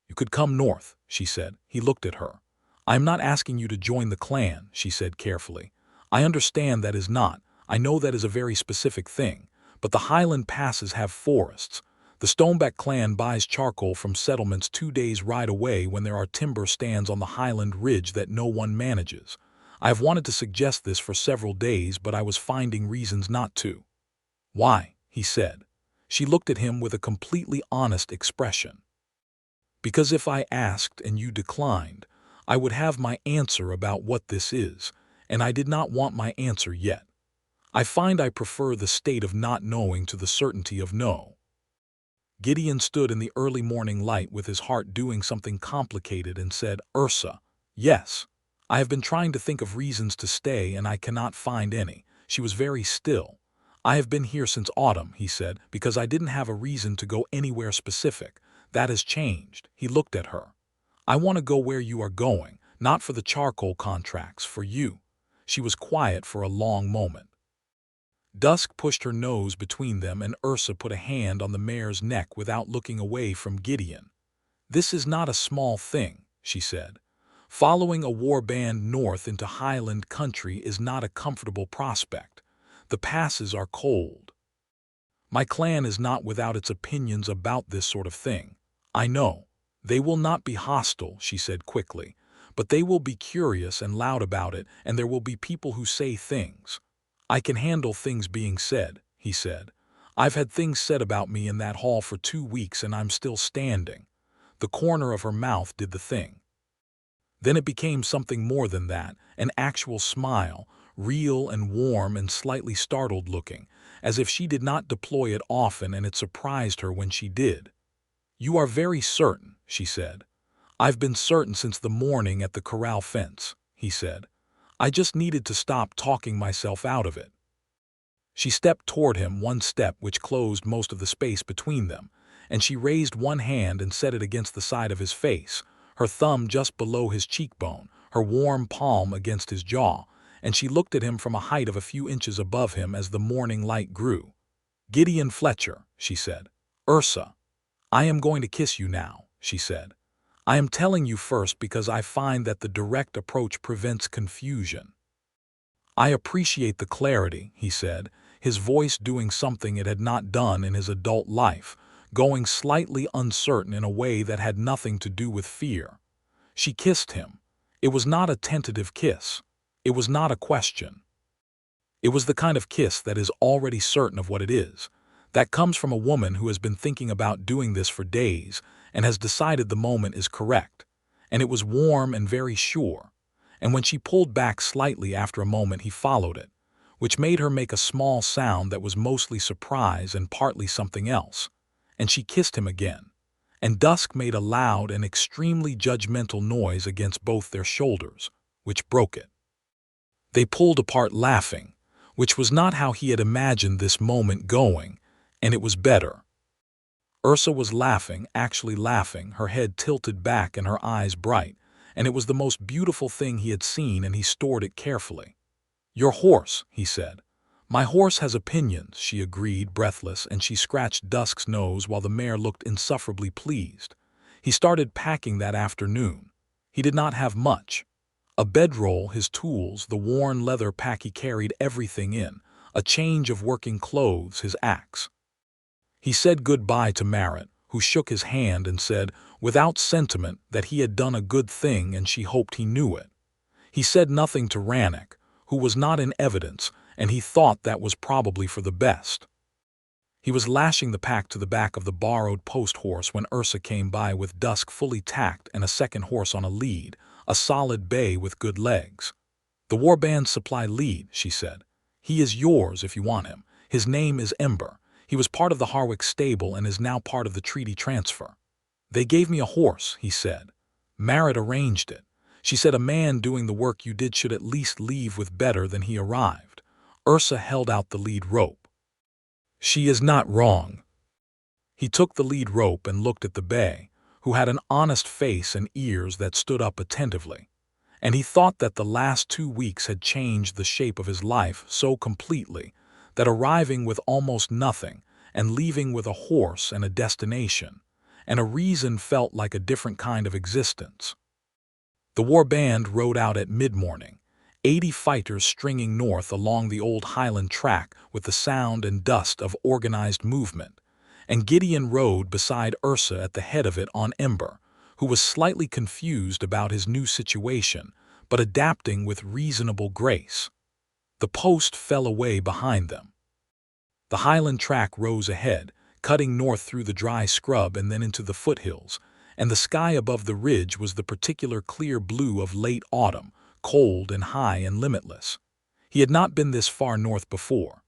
"You could come north," she said. He looked at her. "I am not asking you to join the clan," she said carefully. "I understand that is not. I know that is a very specific thing. But the Highland passes have forests. The Stoneback Clan buys charcoal from settlements 2 days' ride away when there are timber stands on the Highland Ridge that no one manages. I have wanted to suggest this for several days, but I was finding reasons not to." "Why?" he said. She looked at him with a completely honest expression. "Because if I asked and you declined, I would have my answer about what this is, and I did not want my answer yet. I find I prefer the state of not knowing to the certainty of no." Gideon stood in the early morning light with his heart doing something complicated and said, "Ursa, yes. I have been trying to think of reasons to stay and I cannot find any." She was very still. "I have been here since autumn," he said, "because I didn't have a reason to go anywhere specific. That has changed. He looked at her. I want to go where you are going, not for the charcoal contracts, for you. She was quiet for a long moment. Dusk pushed her nose between them, and Ursa put a hand on the mare's neck without looking away from Gideon. This is not a small thing, she said. Following a war band north into highland country is not a comfortable prospect. The passes are cold. My clan is not without its opinions about this sort of thing. I know. They will not be hostile, she said quickly, but they will be curious and loud about it, and there will be people who say things. I can handle things being said, he said. I've had things said about me in that hall for 2 weeks and I'm still standing. The corner of her mouth did the thing. Then it became something more than that, an actual smile, real and warm and slightly startled looking, as if she did not deploy it often and it surprised her when she did. You are very certain, she said. I've been certain since the morning at the corral fence, he said. I just needed to stop talking myself out of it. She stepped toward him, one step which closed most of the space between them, and she raised one hand and set it against the side of his face, her thumb just below his cheekbone, her warm palm against his jaw, and she looked at him from a height of a few inches above him as the morning light grew. Gideon Fletcher, she said. Ursa. I am going to kiss you now, she said. I am telling you first because I find that the direct approach prevents confusion. I appreciate the clarity, he said, his voice doing something it had not done in his adult life, going slightly uncertain in a way that had nothing to do with fear. She kissed him. It was not a tentative kiss. It was not a question. It was the kind of kiss that is already certain of what it is, that comes from a woman who has been thinking about doing this for days and has decided the moment is correct. And it was warm and very sure. And when she pulled back slightly after a moment, he followed it, which made her make a small sound that was mostly surprise and partly something else. And she kissed him again. And Dusk made a loud and extremely judgmental noise against both their shoulders, which broke it. They pulled apart laughing, which was not how he had imagined this moment going, and it was better. Ursa was laughing, actually laughing, her head tilted back and her eyes bright, and it was the most beautiful thing he had seen, and he stored it carefully. Your horse, he said. My horse has opinions, she agreed, breathless, and she scratched Dusk's nose while the mare looked insufferably pleased. He started packing that afternoon. He did not have much. A bedroll, his tools, the worn leather pack he carried everything in, a change of working clothes, his axe. He said goodbye to Merritt, who shook his hand and said, without sentiment, that he had done a good thing and she hoped he knew it. He said nothing to Rannoch, who was not in evidence, and he thought that was probably for the best. He was lashing the pack to the back of the borrowed post horse when Ursa came by with Dusk fully tacked and a second horse on a lead, a solid bay with good legs. The warbands supply lead, she said. He is yours if you want him. His name is Ember. He was part of the Harwick stable and is now part of the treaty transfer. They gave me a horse, he said. Merritt arranged it. She said a man doing the work you did should at least leave with better than he arrived. Ursa held out the lead rope. She is not wrong. He took the lead rope and looked at the bay, who had an honest face and ears that stood up attentively. And he thought that the last 2 weeks had changed the shape of his life so completely that arriving with almost nothing and leaving with a horse and a destination and a reason felt like a different kind of existence. The war band rode out at mid-morning, 80 fighters stringing north along the old Highland track with the sound and dust of organized movement, and Gideon rode beside Ursa at the head of it on Ember, who was slightly confused about his new situation, but adapting with reasonable grace. The post fell away behind them. The Highland track rose ahead, cutting north through the dry scrub and then into the foothills, and the sky above the ridge was the particular clear blue of late autumn, cold and high and limitless. He had not been this far north before.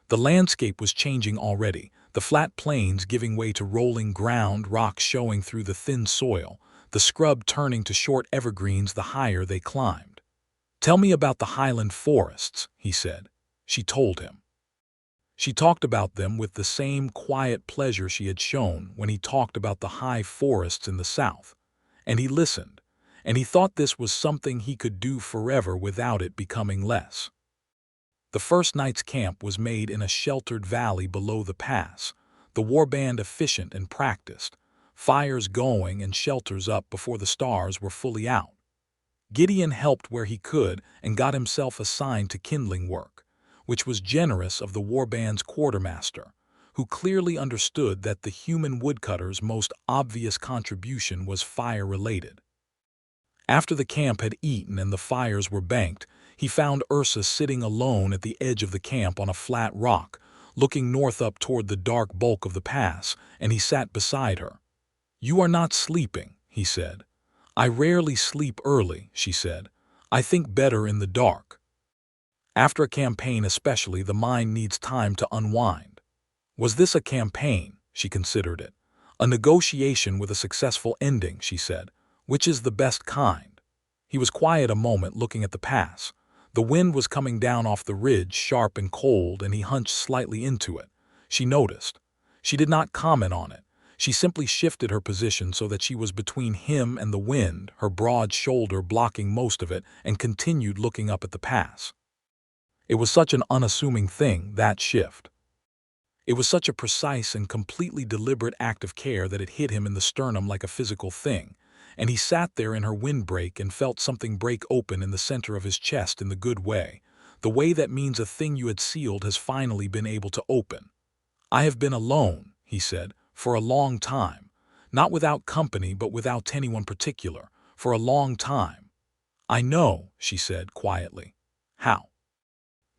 The landscape was changing already, the flat plains giving way to rolling ground, rocks showing through the thin soil, the scrub turning to short evergreens the higher they climbed. Tell me about the highland forests, he said. She told him. She talked about them with the same quiet pleasure she had shown when he talked about the high forests in the south. And he listened, and he thought this was something he could do forever without it becoming less. The first night's camp was made in a sheltered valley below the pass, the warband efficient and practiced, fires going and shelters up before the stars were fully out. Gideon helped where he could and got himself assigned to kindling work, which was generous of the warband's quartermaster, who clearly understood that the human woodcutter's most obvious contribution was fire-related. After the camp had eaten and the fires were banked, he found Ursa sitting alone at the edge of the camp on a flat rock, looking north up toward the dark bulk of the pass, and he sat beside her. "You are not sleeping," he said. "I rarely sleep early," she said. "I think better in the dark." After a campaign especially, the mind needs time to unwind. Was this a campaign? She considered it. A negotiation with a successful ending, she said. Which is the best kind? He was quiet a moment, looking at the pass. The wind was coming down off the ridge, sharp and cold, and he hunched slightly into it. She noticed. She did not comment on it. She simply shifted her position so that she was between him and the wind, her broad shoulder blocking most of it, and continued looking up at the pass. It was such an unassuming thing, that shift. It was such a precise and completely deliberate act of care that it hit him in the sternum like a physical thing, and he sat there in her windbreak and felt something break open in the center of his chest in the good way, the way that means a thing you had sealed has finally been able to open. "I have been alone," he said, "for a long time. Not without company, but without anyone particular, for a long time." "I know," she said quietly. "How?"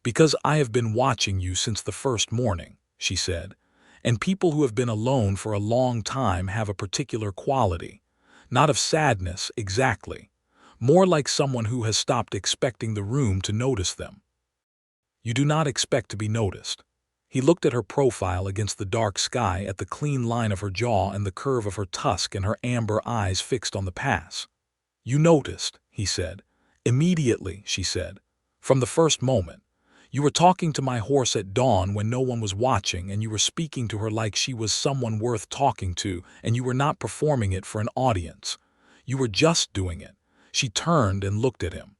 "Because I have been watching you since the first morning," she said, "and people who have been alone for a long time have a particular quality. Not of sadness, exactly. More like someone who has stopped expecting the room to notice them." "You do not expect to be noticed." He looked at her profile against the dark sky, at the clean line of her jaw and the curve of her tusk and her amber eyes fixed on the pass. "You noticed," he said. "Immediately," she said. "From the first moment. You were talking to my horse at dawn when no one was watching, and you were speaking to her like she was someone worth talking to, and you were not performing it for an audience. You were just doing it." She turned and looked at him.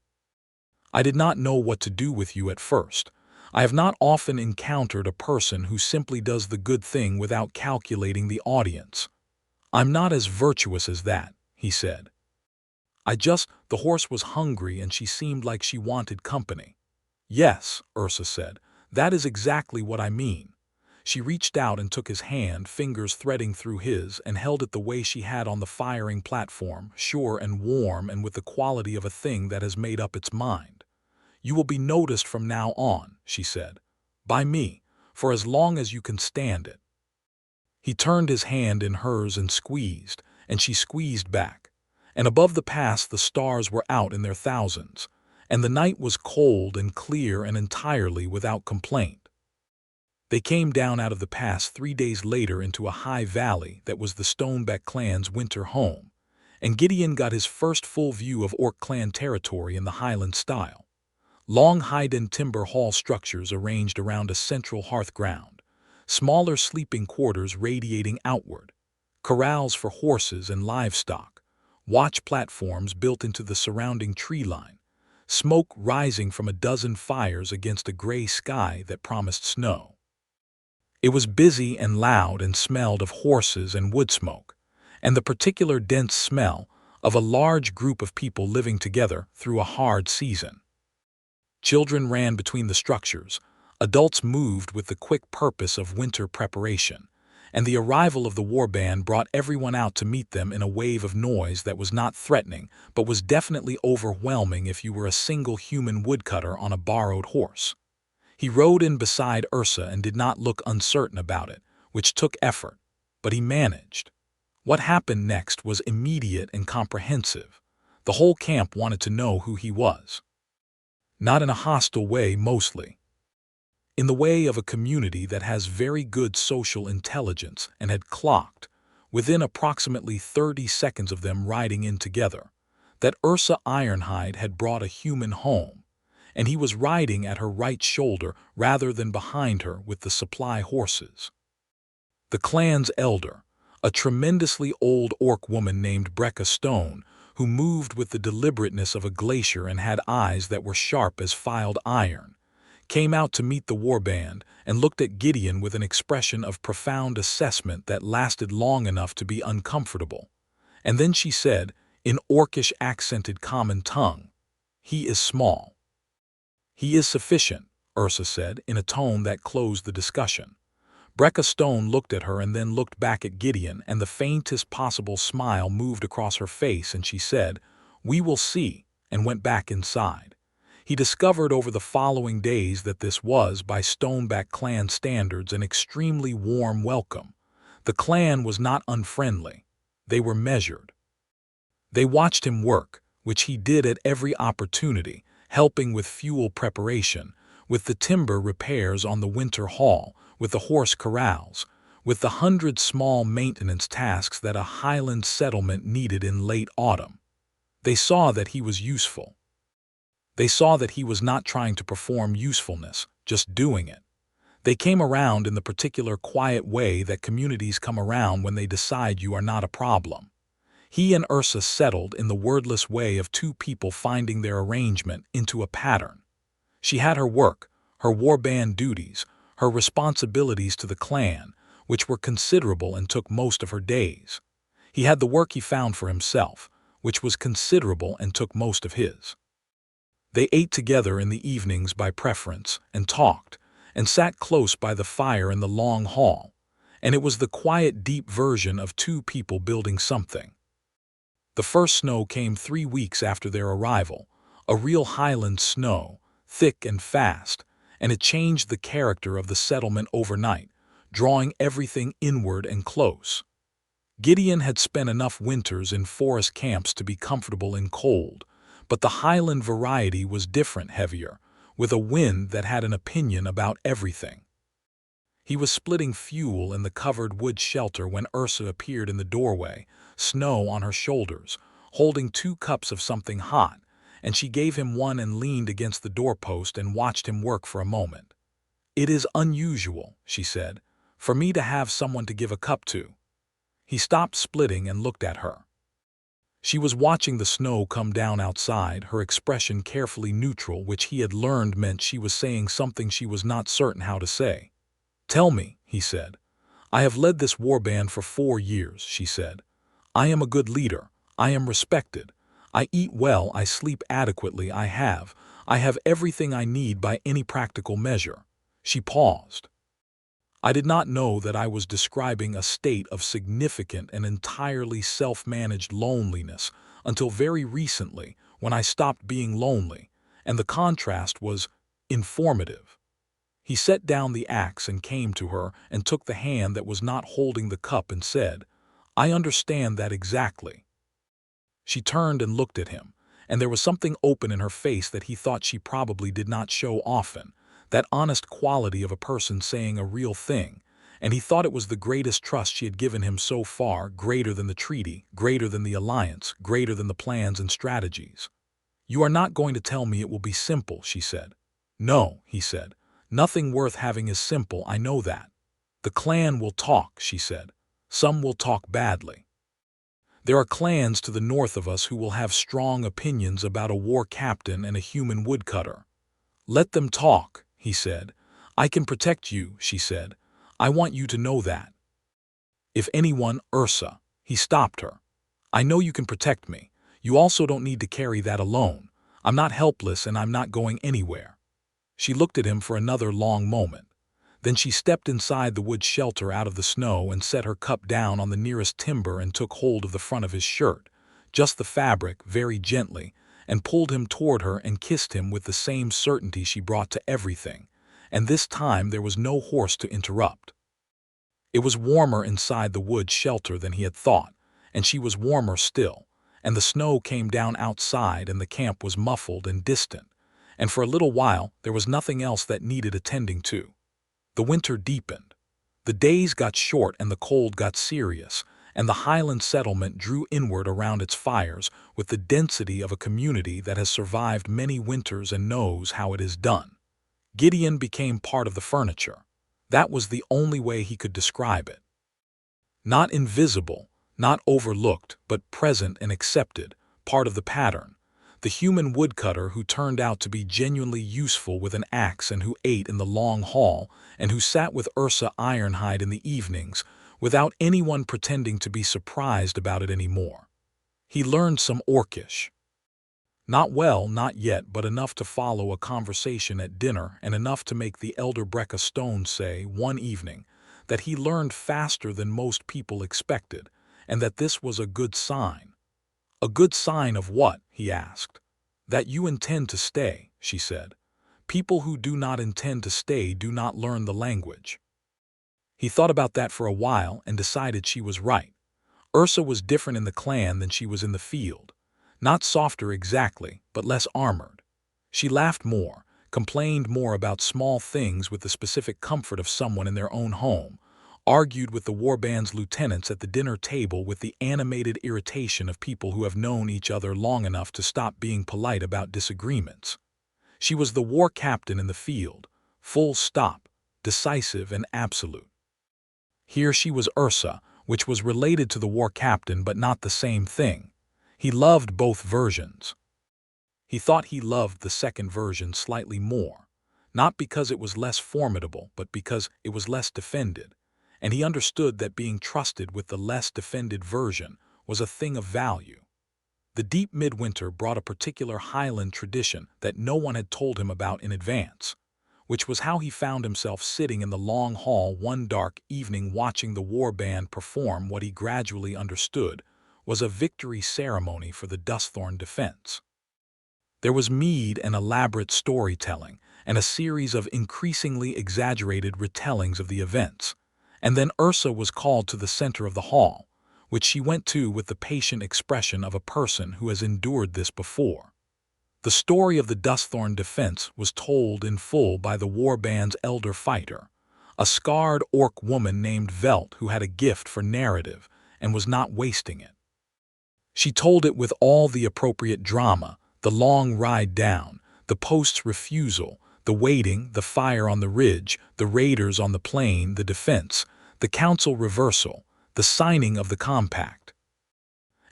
"I did not know what to do with you at first. I have not often encountered a person who simply does the good thing without calculating the audience." "I'm not as virtuous as that," he said. The horse was hungry and she seemed like she wanted company." "Yes," Ursa said, "that is exactly what I mean." She reached out and took his hand, fingers threading through his, and held it the way she had on the firing platform, sure and warm and with the quality of a thing that has made up its mind. "You will be noticed from now on," she said. "By me, for as long as you can stand it." He turned his hand in hers and she squeezed back. And above the pass the stars were out in their thousands, and the night was cold and clear and entirely without complaint. They came down out of the pass 3 days later into a high valley that was the Stoneback Clan's winter home, and Gideon got his first full view of Orc clan territory in the Highland style. Long hide-in timber hall structures arranged around a central hearth ground, smaller sleeping quarters radiating outward, corrals for horses and livestock, watch platforms built into the surrounding tree line, smoke rising from a dozen fires against a gray sky that promised snow. It was busy and loud and smelled of horses and wood smoke, and the particular dense smell of a large group of people living together through a hard season. Children ran between the structures, adults moved with the quick purpose of winter preparation, and the arrival of the warband brought everyone out to meet them in a wave of noise that was not threatening but was definitely overwhelming if you were a single human woodcutter on a borrowed horse. He rode in beside Ursa and did not look uncertain about it, which took effort, but he managed. What happened next was immediate and comprehensive. The whole camp wanted to know who he was. Not in a hostile way, mostly. In the way of a community that has very good social intelligence and had clocked, within approximately 30 seconds of them riding in together, that Ursa Ironhide had brought a human home, and he was riding at her right shoulder rather than behind her with the supply horses. The clan's elder, a tremendously old orc woman named Brecca Stone, who moved with the deliberateness of a glacier and had eyes that were sharp as filed iron, came out to meet the warband and looked at Gideon with an expression of profound assessment that lasted long enough to be uncomfortable. And then she said, in orcish accented common tongue, "He is small." "He is sufficient," Ursa said in a tone that closed the discussion. Brecca Stone looked at her and then looked back at Gideon, and the faintest possible smile moved across her face, and she said, "We will see," and went back inside. He discovered over the following days that this was, by Stoneback Clan standards, an extremely warm welcome. The clan was not unfriendly. They were measured. They watched him work, which he did at every opportunity, helping with fuel preparation, with the timber repairs on the winter haul, with the horse corrals, with the 100 small maintenance tasks that a highland settlement needed in late autumn. They saw that he was useful. They saw that he was not trying to perform usefulness, just doing it. They came around in the particular quiet way that communities come around when they decide you are not a problem. He and Ursa settled in the wordless way of two people finding their arrangement into a pattern. She had her work, her warband duties, her responsibilities to the clan, which were considerable and took most of her days. He had the work he found for himself, which was considerable and took most of his. They ate together in the evenings by preference, and talked, and sat close by the fire in the long hall, and it was the quiet, deep version of two people building something. The first snow came 3 weeks after their arrival, a real highland snow, thick and fast, and it changed the character of the settlement overnight, drawing everything inward and close. Gideon had spent enough winters in forest camps to be comfortable in cold, but the highland variety was different, heavier, with a wind that had an opinion about everything. He was splitting fuel in the covered wood shelter when Ursa appeared in the doorway, snow on her shoulders, holding 2 cups of something hot, and she gave him one and leaned against the doorpost and watched him work for a moment. "It is unusual," she said, "for me to have someone to give a cup to." He stopped splitting and looked at her. She was watching the snow come down outside, her expression carefully neutral, which he had learned meant she was saying something she was not certain how to say. "Tell me," he said. "I have led this warband for 4 years," she said. "I am a good leader. I am respected. I eat well, I sleep adequately, I have everything I need by any practical measure." She paused. "I did not know that I was describing a state of significant and entirely self-managed loneliness until very recently, when I stopped being lonely, and the contrast was informative." He set down the axe and came to her and took the hand that was not holding the cup and said, "I understand that exactly." She turned and looked at him, and there was something open in her face that he thought she probably did not show often, that honest quality of a person saying a real thing, and he thought it was the greatest trust she had given him so far, greater than the treaty, greater than the alliance, greater than the plans and strategies. "You are not going to tell me it will be simple," she said. "No," he said. "Nothing worth having is simple, I know that." "The clan will talk," she said. "Some will talk badly. There are clans to the north of us who will have strong opinions about a war captain and a human woodcutter." "Let them talk," he said. "I can protect you," she said. "I want you to know that. If anyone, Ursa," he stopped her. "I know you can protect me. You also don't need to carry that alone. I'm not helpless and I'm not going anywhere." She looked at him for another long moment. Then she stepped inside the wood shelter out of the snow and set her cup down on the nearest timber and took hold of the front of his shirt, just the fabric, very gently, and pulled him toward her and kissed him with the same certainty she brought to everything, and this time there was no horse to interrupt. It was warmer inside the wood shelter than he had thought, and she was warmer still, and the snow came down outside and the camp was muffled and distant, and for a little while there was nothing else that needed attending to. The winter deepened. The days got short and the cold got serious, and the highland settlement drew inward around its fires with the density of a community that has survived many winters and knows how it is done. Gideon became part of the furniture. That was the only way he could describe it. Not invisible, not overlooked, but present and accepted, part of the pattern. The human woodcutter who turned out to be genuinely useful with an axe and who ate in the long hall and who sat with Ursa Ironhide in the evenings without anyone pretending to be surprised about it anymore. He learned some Orcish. Not well, not yet, but enough to follow a conversation at dinner and enough to make the elder Brecca Stone say, one evening, that he learned faster than most people expected, and that this was a good sign. A good sign of what? He asked. That you intend to stay, she said. People who do not intend to stay do not learn the language. He thought about that for a while and decided she was right. Ursa was different in the clan than she was in the field. Not softer exactly, but less armored. She laughed more, complained more about small things with the specific comfort of someone in their own home, argued with the warband's lieutenants at the dinner table with the animated irritation of people who have known each other long enough to stop being polite about disagreements. She was the war captain in the field, full stop, decisive and absolute. Here she was Ursa, which was related to the war captain but not the same thing. He loved both versions. He thought he loved the second version slightly more, not because it was less formidable, but because it was less defended, and he understood that being trusted with the less defended version was a thing of value. The deep midwinter brought a particular Highland tradition that no one had told him about in advance, which was how he found himself sitting in the long hall one dark evening watching the war band perform what he gradually understood was a victory ceremony for the Dusthorn defense. There was mead and elaborate storytelling, and a series of increasingly exaggerated retellings of the events, and then Ursa was called to the center of the hall, which she went to with the patient expression of a person who has endured this before. The story of the Dusthorn defense was told in full by the warband's elder fighter, a scarred orc woman named Velt who had a gift for narrative and was not wasting it. She told it with all the appropriate drama, the long ride down, the post's refusal, the waiting, the fire on the ridge, the raiders on the plain, the defense, the council reversal, the signing of the compact.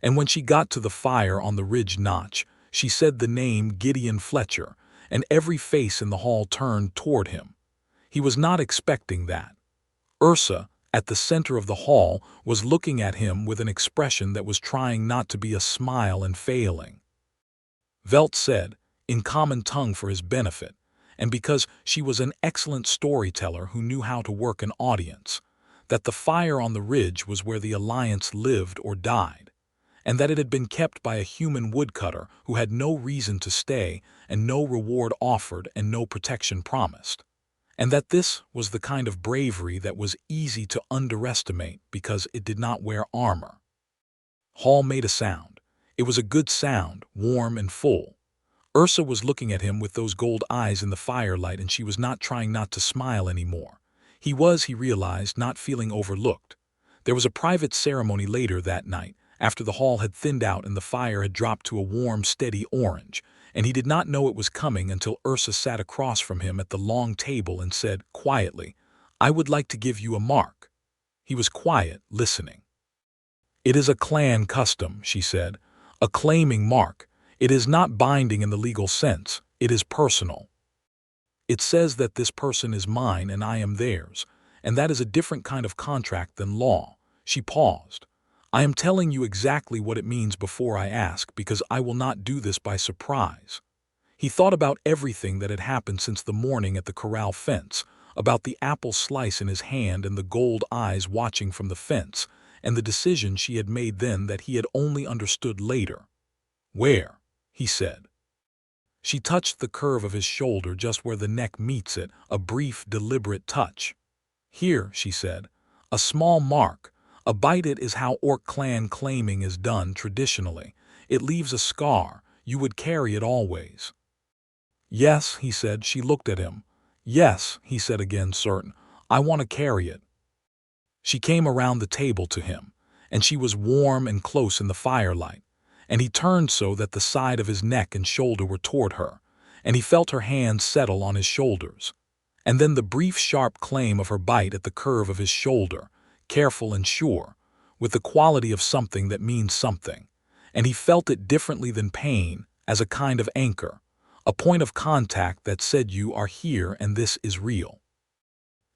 And when she got to the fire on the ridge notch, she said the name Gideon Fletcher, and every face in the hall turned toward him. He was not expecting that. Ursa, at the center of the hall, was looking at him with an expression that was trying not to be a smile and failing. Velt said, in common tongue for his benefit, and because she was an excellent storyteller who knew how to work an audience, that the fire on the ridge was where the Alliance lived or died, and that it had been kept by a human woodcutter who had no reason to stay and no reward offered and no protection promised, and that this was the kind of bravery that was easy to underestimate because it did not wear armor. Hall made a sound. It was a good sound, warm and full. Ursa was looking at him with those gold eyes in the firelight, and she was not trying not to smile anymore. He was, he realized, not feeling overlooked. There was a private ceremony later that night, after the hall had thinned out and the fire had dropped to a warm, steady orange, and he did not know it was coming until Ursa sat across from him at the long table and said, quietly, "I would like to give you a mark." He was quiet, listening. "It is a clan custom," she said, "a claiming mark. It is not binding in the legal sense. It is personal. It says that this person is mine and I am theirs, and that is a different kind of contract than law." She paused. "I am telling you exactly what it means before I ask, because I will not do this by surprise." He thought about everything that had happened since the morning at the corral fence, about the apple slice in his hand and the gold eyes watching from the fence, and the decision she had made then that he had only understood later. "Where?" he said. She touched the curve of his shoulder just where the neck meets it, a brief, deliberate touch. "Here," she said, "a small mark. A bite it is how orc clan claiming is done traditionally. It leaves a scar. You would carry it always." "Yes," he said. She looked at him. "Yes," he said again, certain. "I want to carry it." She came around the table to him, and she was warm and close in the firelight, and he turned so that the side of his neck and shoulder were toward her, and he felt her hands settle on his shoulders. And then the brief sharp claim of her bite at the curve of his shoulder, careful and sure, with the quality of something that means something, and he felt it differently than pain, as a kind of anchor, a point of contact that said you are here and this is real.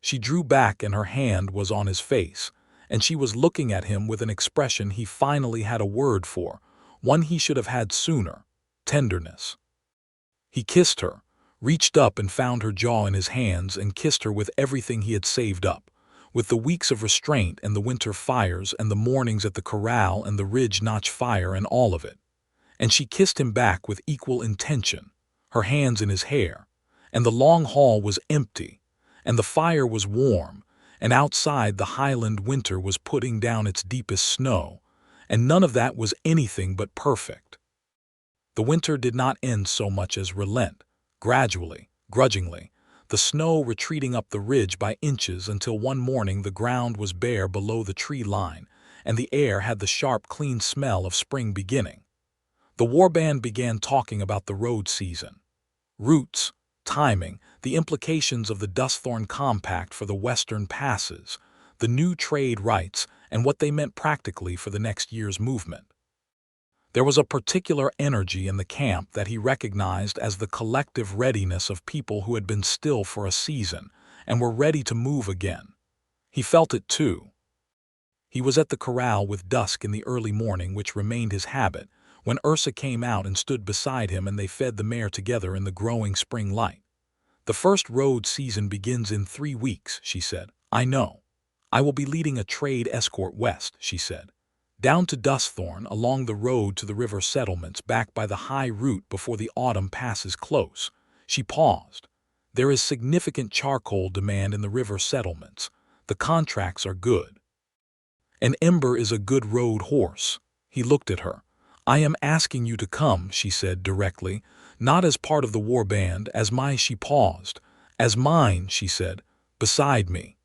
She drew back and her hand was on his face, and she was looking at him with an expression he finally had a word for, one he should have had sooner: tenderness. He kissed her, reached up and found her jaw in his hands and kissed her with everything he had saved up, with the weeks of restraint and the winter fires and the mornings at the corral and the ridge notch fire and all of it. And she kissed him back with equal intention, her hands in his hair, and the long hall was empty, and the fire was warm, and outside the highland winter was putting down its deepest snow, and none of that was anything but perfect. The winter did not end so much as relent, gradually, grudgingly, the snow retreating up the ridge by inches until one morning the ground was bare below the tree line, and the air had the sharp, clean smell of spring beginning. The warband began talking about the road season. Routes, timing, the implications of the Dusthorn Compact for the western passes, the new trade rights, and what they meant practically for the next year's movement. There was a particular energy in the camp that he recognized as the collective readiness of people who had been still for a season and were ready to move again. He felt it too. He was at the corral with dusk in the early morning, which remained his habit, when Ursa came out and stood beside him and they fed the mare together in the growing spring light. "The first road season begins in 3 weeks," she said. "I know. I will be leading a trade escort west," she said, "down to Dusthorn along the road to the river settlements back by the high route before the autumn passes close." She paused. "There is significant charcoal demand in the river settlements. The contracts are good. An Ember is a good road horse." He looked at her. "I am asking you to come," she said directly, "not as part of the war band, as my—" She paused. "As mine," she said, "beside me."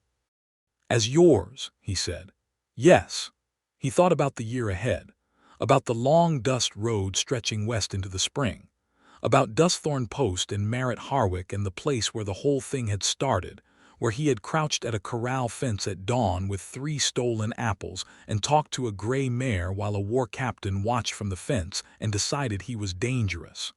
"As yours," he said. "Yes." He thought about the year ahead, about the long dust road stretching west into the spring, about Dusthorn Post and Merritt Harwick and the place where the whole thing had started, where he had crouched at a corral fence at dawn with 3 stolen apples and talked to a gray mare while a war captain watched from the fence and decided he was dangerous.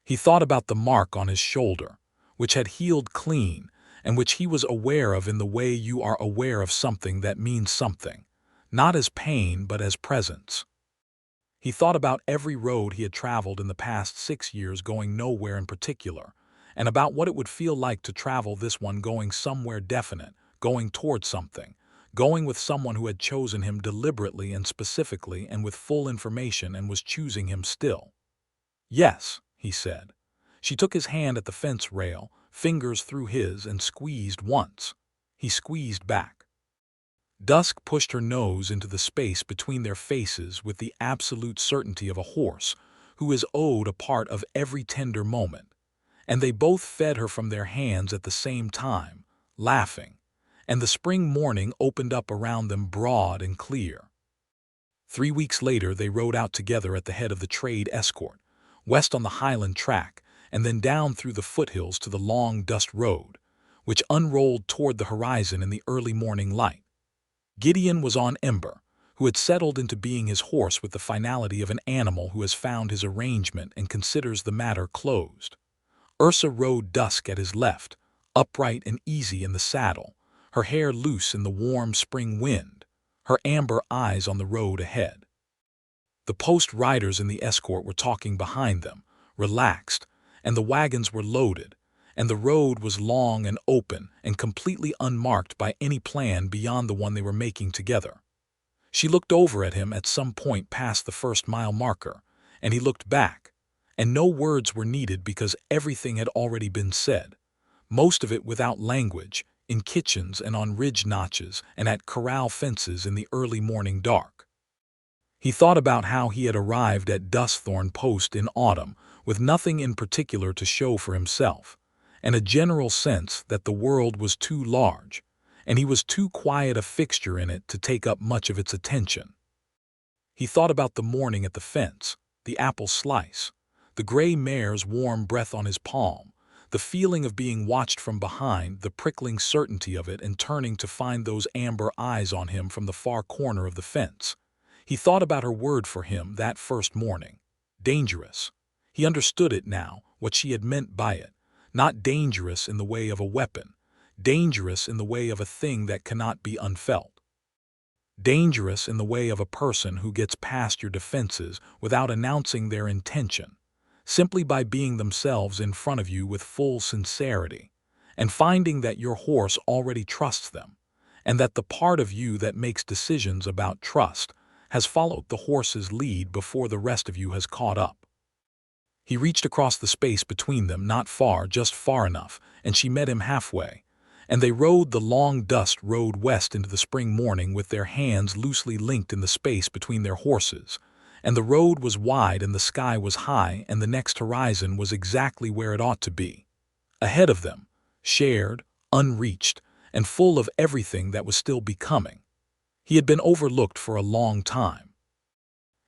He thought about the mark on his shoulder, which had healed clean and which he was aware of in the way you are aware of something that means something, not as pain but as presence. He thought about every road he had traveled in the past 6 years going nowhere in particular, and about what it would feel like to travel this one going somewhere definite, going toward something, going with someone who had chosen him deliberately and specifically and with full information and was choosing him still. "Yes," he said. She took his hand at the fence rail, fingers through his, and squeezed once. He squeezed back. Dusk pushed her nose into the space between their faces with the absolute certainty of a horse who is owed a part of every tender moment, and they both fed her from their hands at the same time, laughing, and the spring morning opened up around them broad and clear. 3 weeks later they rode out together at the head of the trade escort, west on the Highland track, and then down through the foothills to the long dust road, which unrolled toward the horizon in the early morning light. Gideon was on Ember, who had settled into being his horse with the finality of an animal who has found his arrangement and considers the matter closed. Ursa rode Dusk at his left, upright and easy in the saddle, her hair loose in the warm spring wind, her amber eyes on the road ahead. The post riders in the escort were talking behind them, relaxed, and the wagons were loaded, and the road was long and open and completely unmarked by any plan beyond the one they were making together. She looked over at him at some point past the 1st-mile marker, and he looked back, and no words were needed because everything had already been said, most of it without language, in kitchens and on ridge notches and at corral fences in the early morning dark. He thought about how he had arrived at Dusthorn Post in autumn with nothing in particular to show for himself, and a general sense that the world was too large, and he was too quiet a fixture in it to take up much of its attention. He thought about the morning at the fence, the apple slice, the gray mare's warm breath on his palm, the feeling of being watched from behind, the prickling certainty of it, and turning to find those amber eyes on him from the far corner of the fence. He thought about her word for him that first morning. Dangerous. He understood it now, what she had meant by it. Not dangerous in the way of a weapon. Dangerous in the way of a thing that cannot be unfelt. Dangerous in the way of a person who gets past your defenses without announcing their intention, simply by being themselves in front of you with full sincerity, and finding that your horse already trusts them, and that the part of you that makes decisions about trust has followed the horse's lead before the rest of you has caught up. He reached across the space between them, not far, just far enough, and she met him halfway, and they rode the long dust road west into the spring morning with their hands loosely linked in the space between their horses, and the road was wide and the sky was high and the next horizon was exactly where it ought to be. Ahead of them, shared, unreached, and full of everything that was still becoming. He had been overlooked for a long time.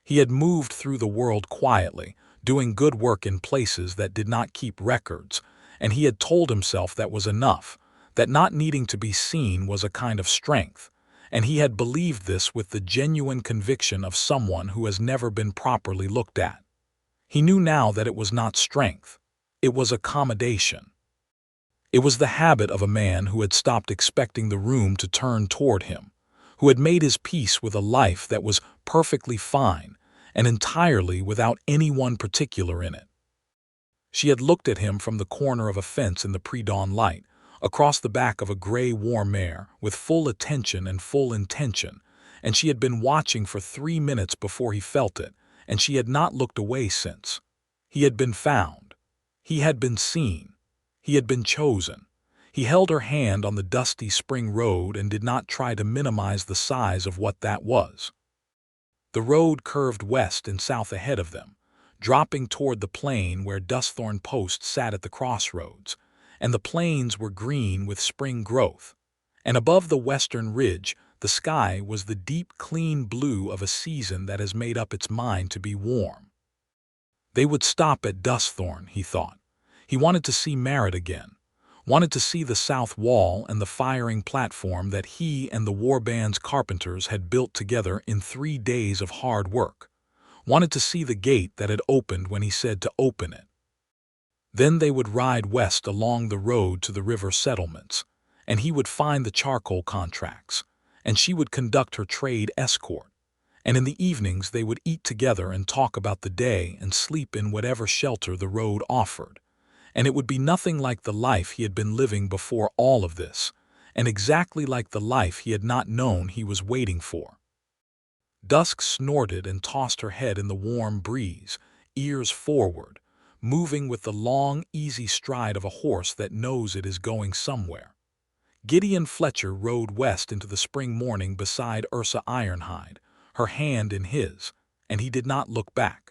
He had moved through the world quietly, doing good work in places that did not keep records, and he had told himself that was enough, that not needing to be seen was a kind of strength, and he had believed this with the genuine conviction of someone who has never been properly looked at. He knew now that it was not strength, it was accommodation. It was the habit of a man who had stopped expecting the room to turn toward him, who had made his peace with a life that was perfectly fine and entirely without any one particular in it. She had looked at him from the corner of a fence in the pre-dawn light, across the back of a gray war-mare, with full attention and full intention, and she had been watching for 3 minutes before he felt it, and she had not looked away since. He had been found. He had been seen. He had been chosen. He held her hand on the dusty spring road and did not try to minimize the size of what that was. The road curved west and south ahead of them, dropping toward the plain where Dusthorn Post sat at the crossroads, and the plains were green with spring growth, and above the western ridge the sky was the deep, clean blue of a season that has made up its mind to be warm. They would stop at Dusthorn, he thought. He wanted to see Merritt again, wanted to see the south wall and the firing platform that he and the warband's carpenters had built together in 3 days of hard work, wanted to see the gate that had opened when he said to open it. Then they would ride west along the road to the river settlements, and he would find the charcoal contracts, and she would conduct her trade escort, and in the evenings they would eat together and talk about the day and sleep in whatever shelter the road offered, and it would be nothing like the life he had been living before all of this, and exactly like the life he had not known he was waiting for. Dusk snorted and tossed her head in the warm breeze, ears forward, moving with the long, easy stride of a horse that knows it is going somewhere. Gideon Fletcher rode west into the spring morning beside Ursa Ironhide, her hand in his, and he did not look back.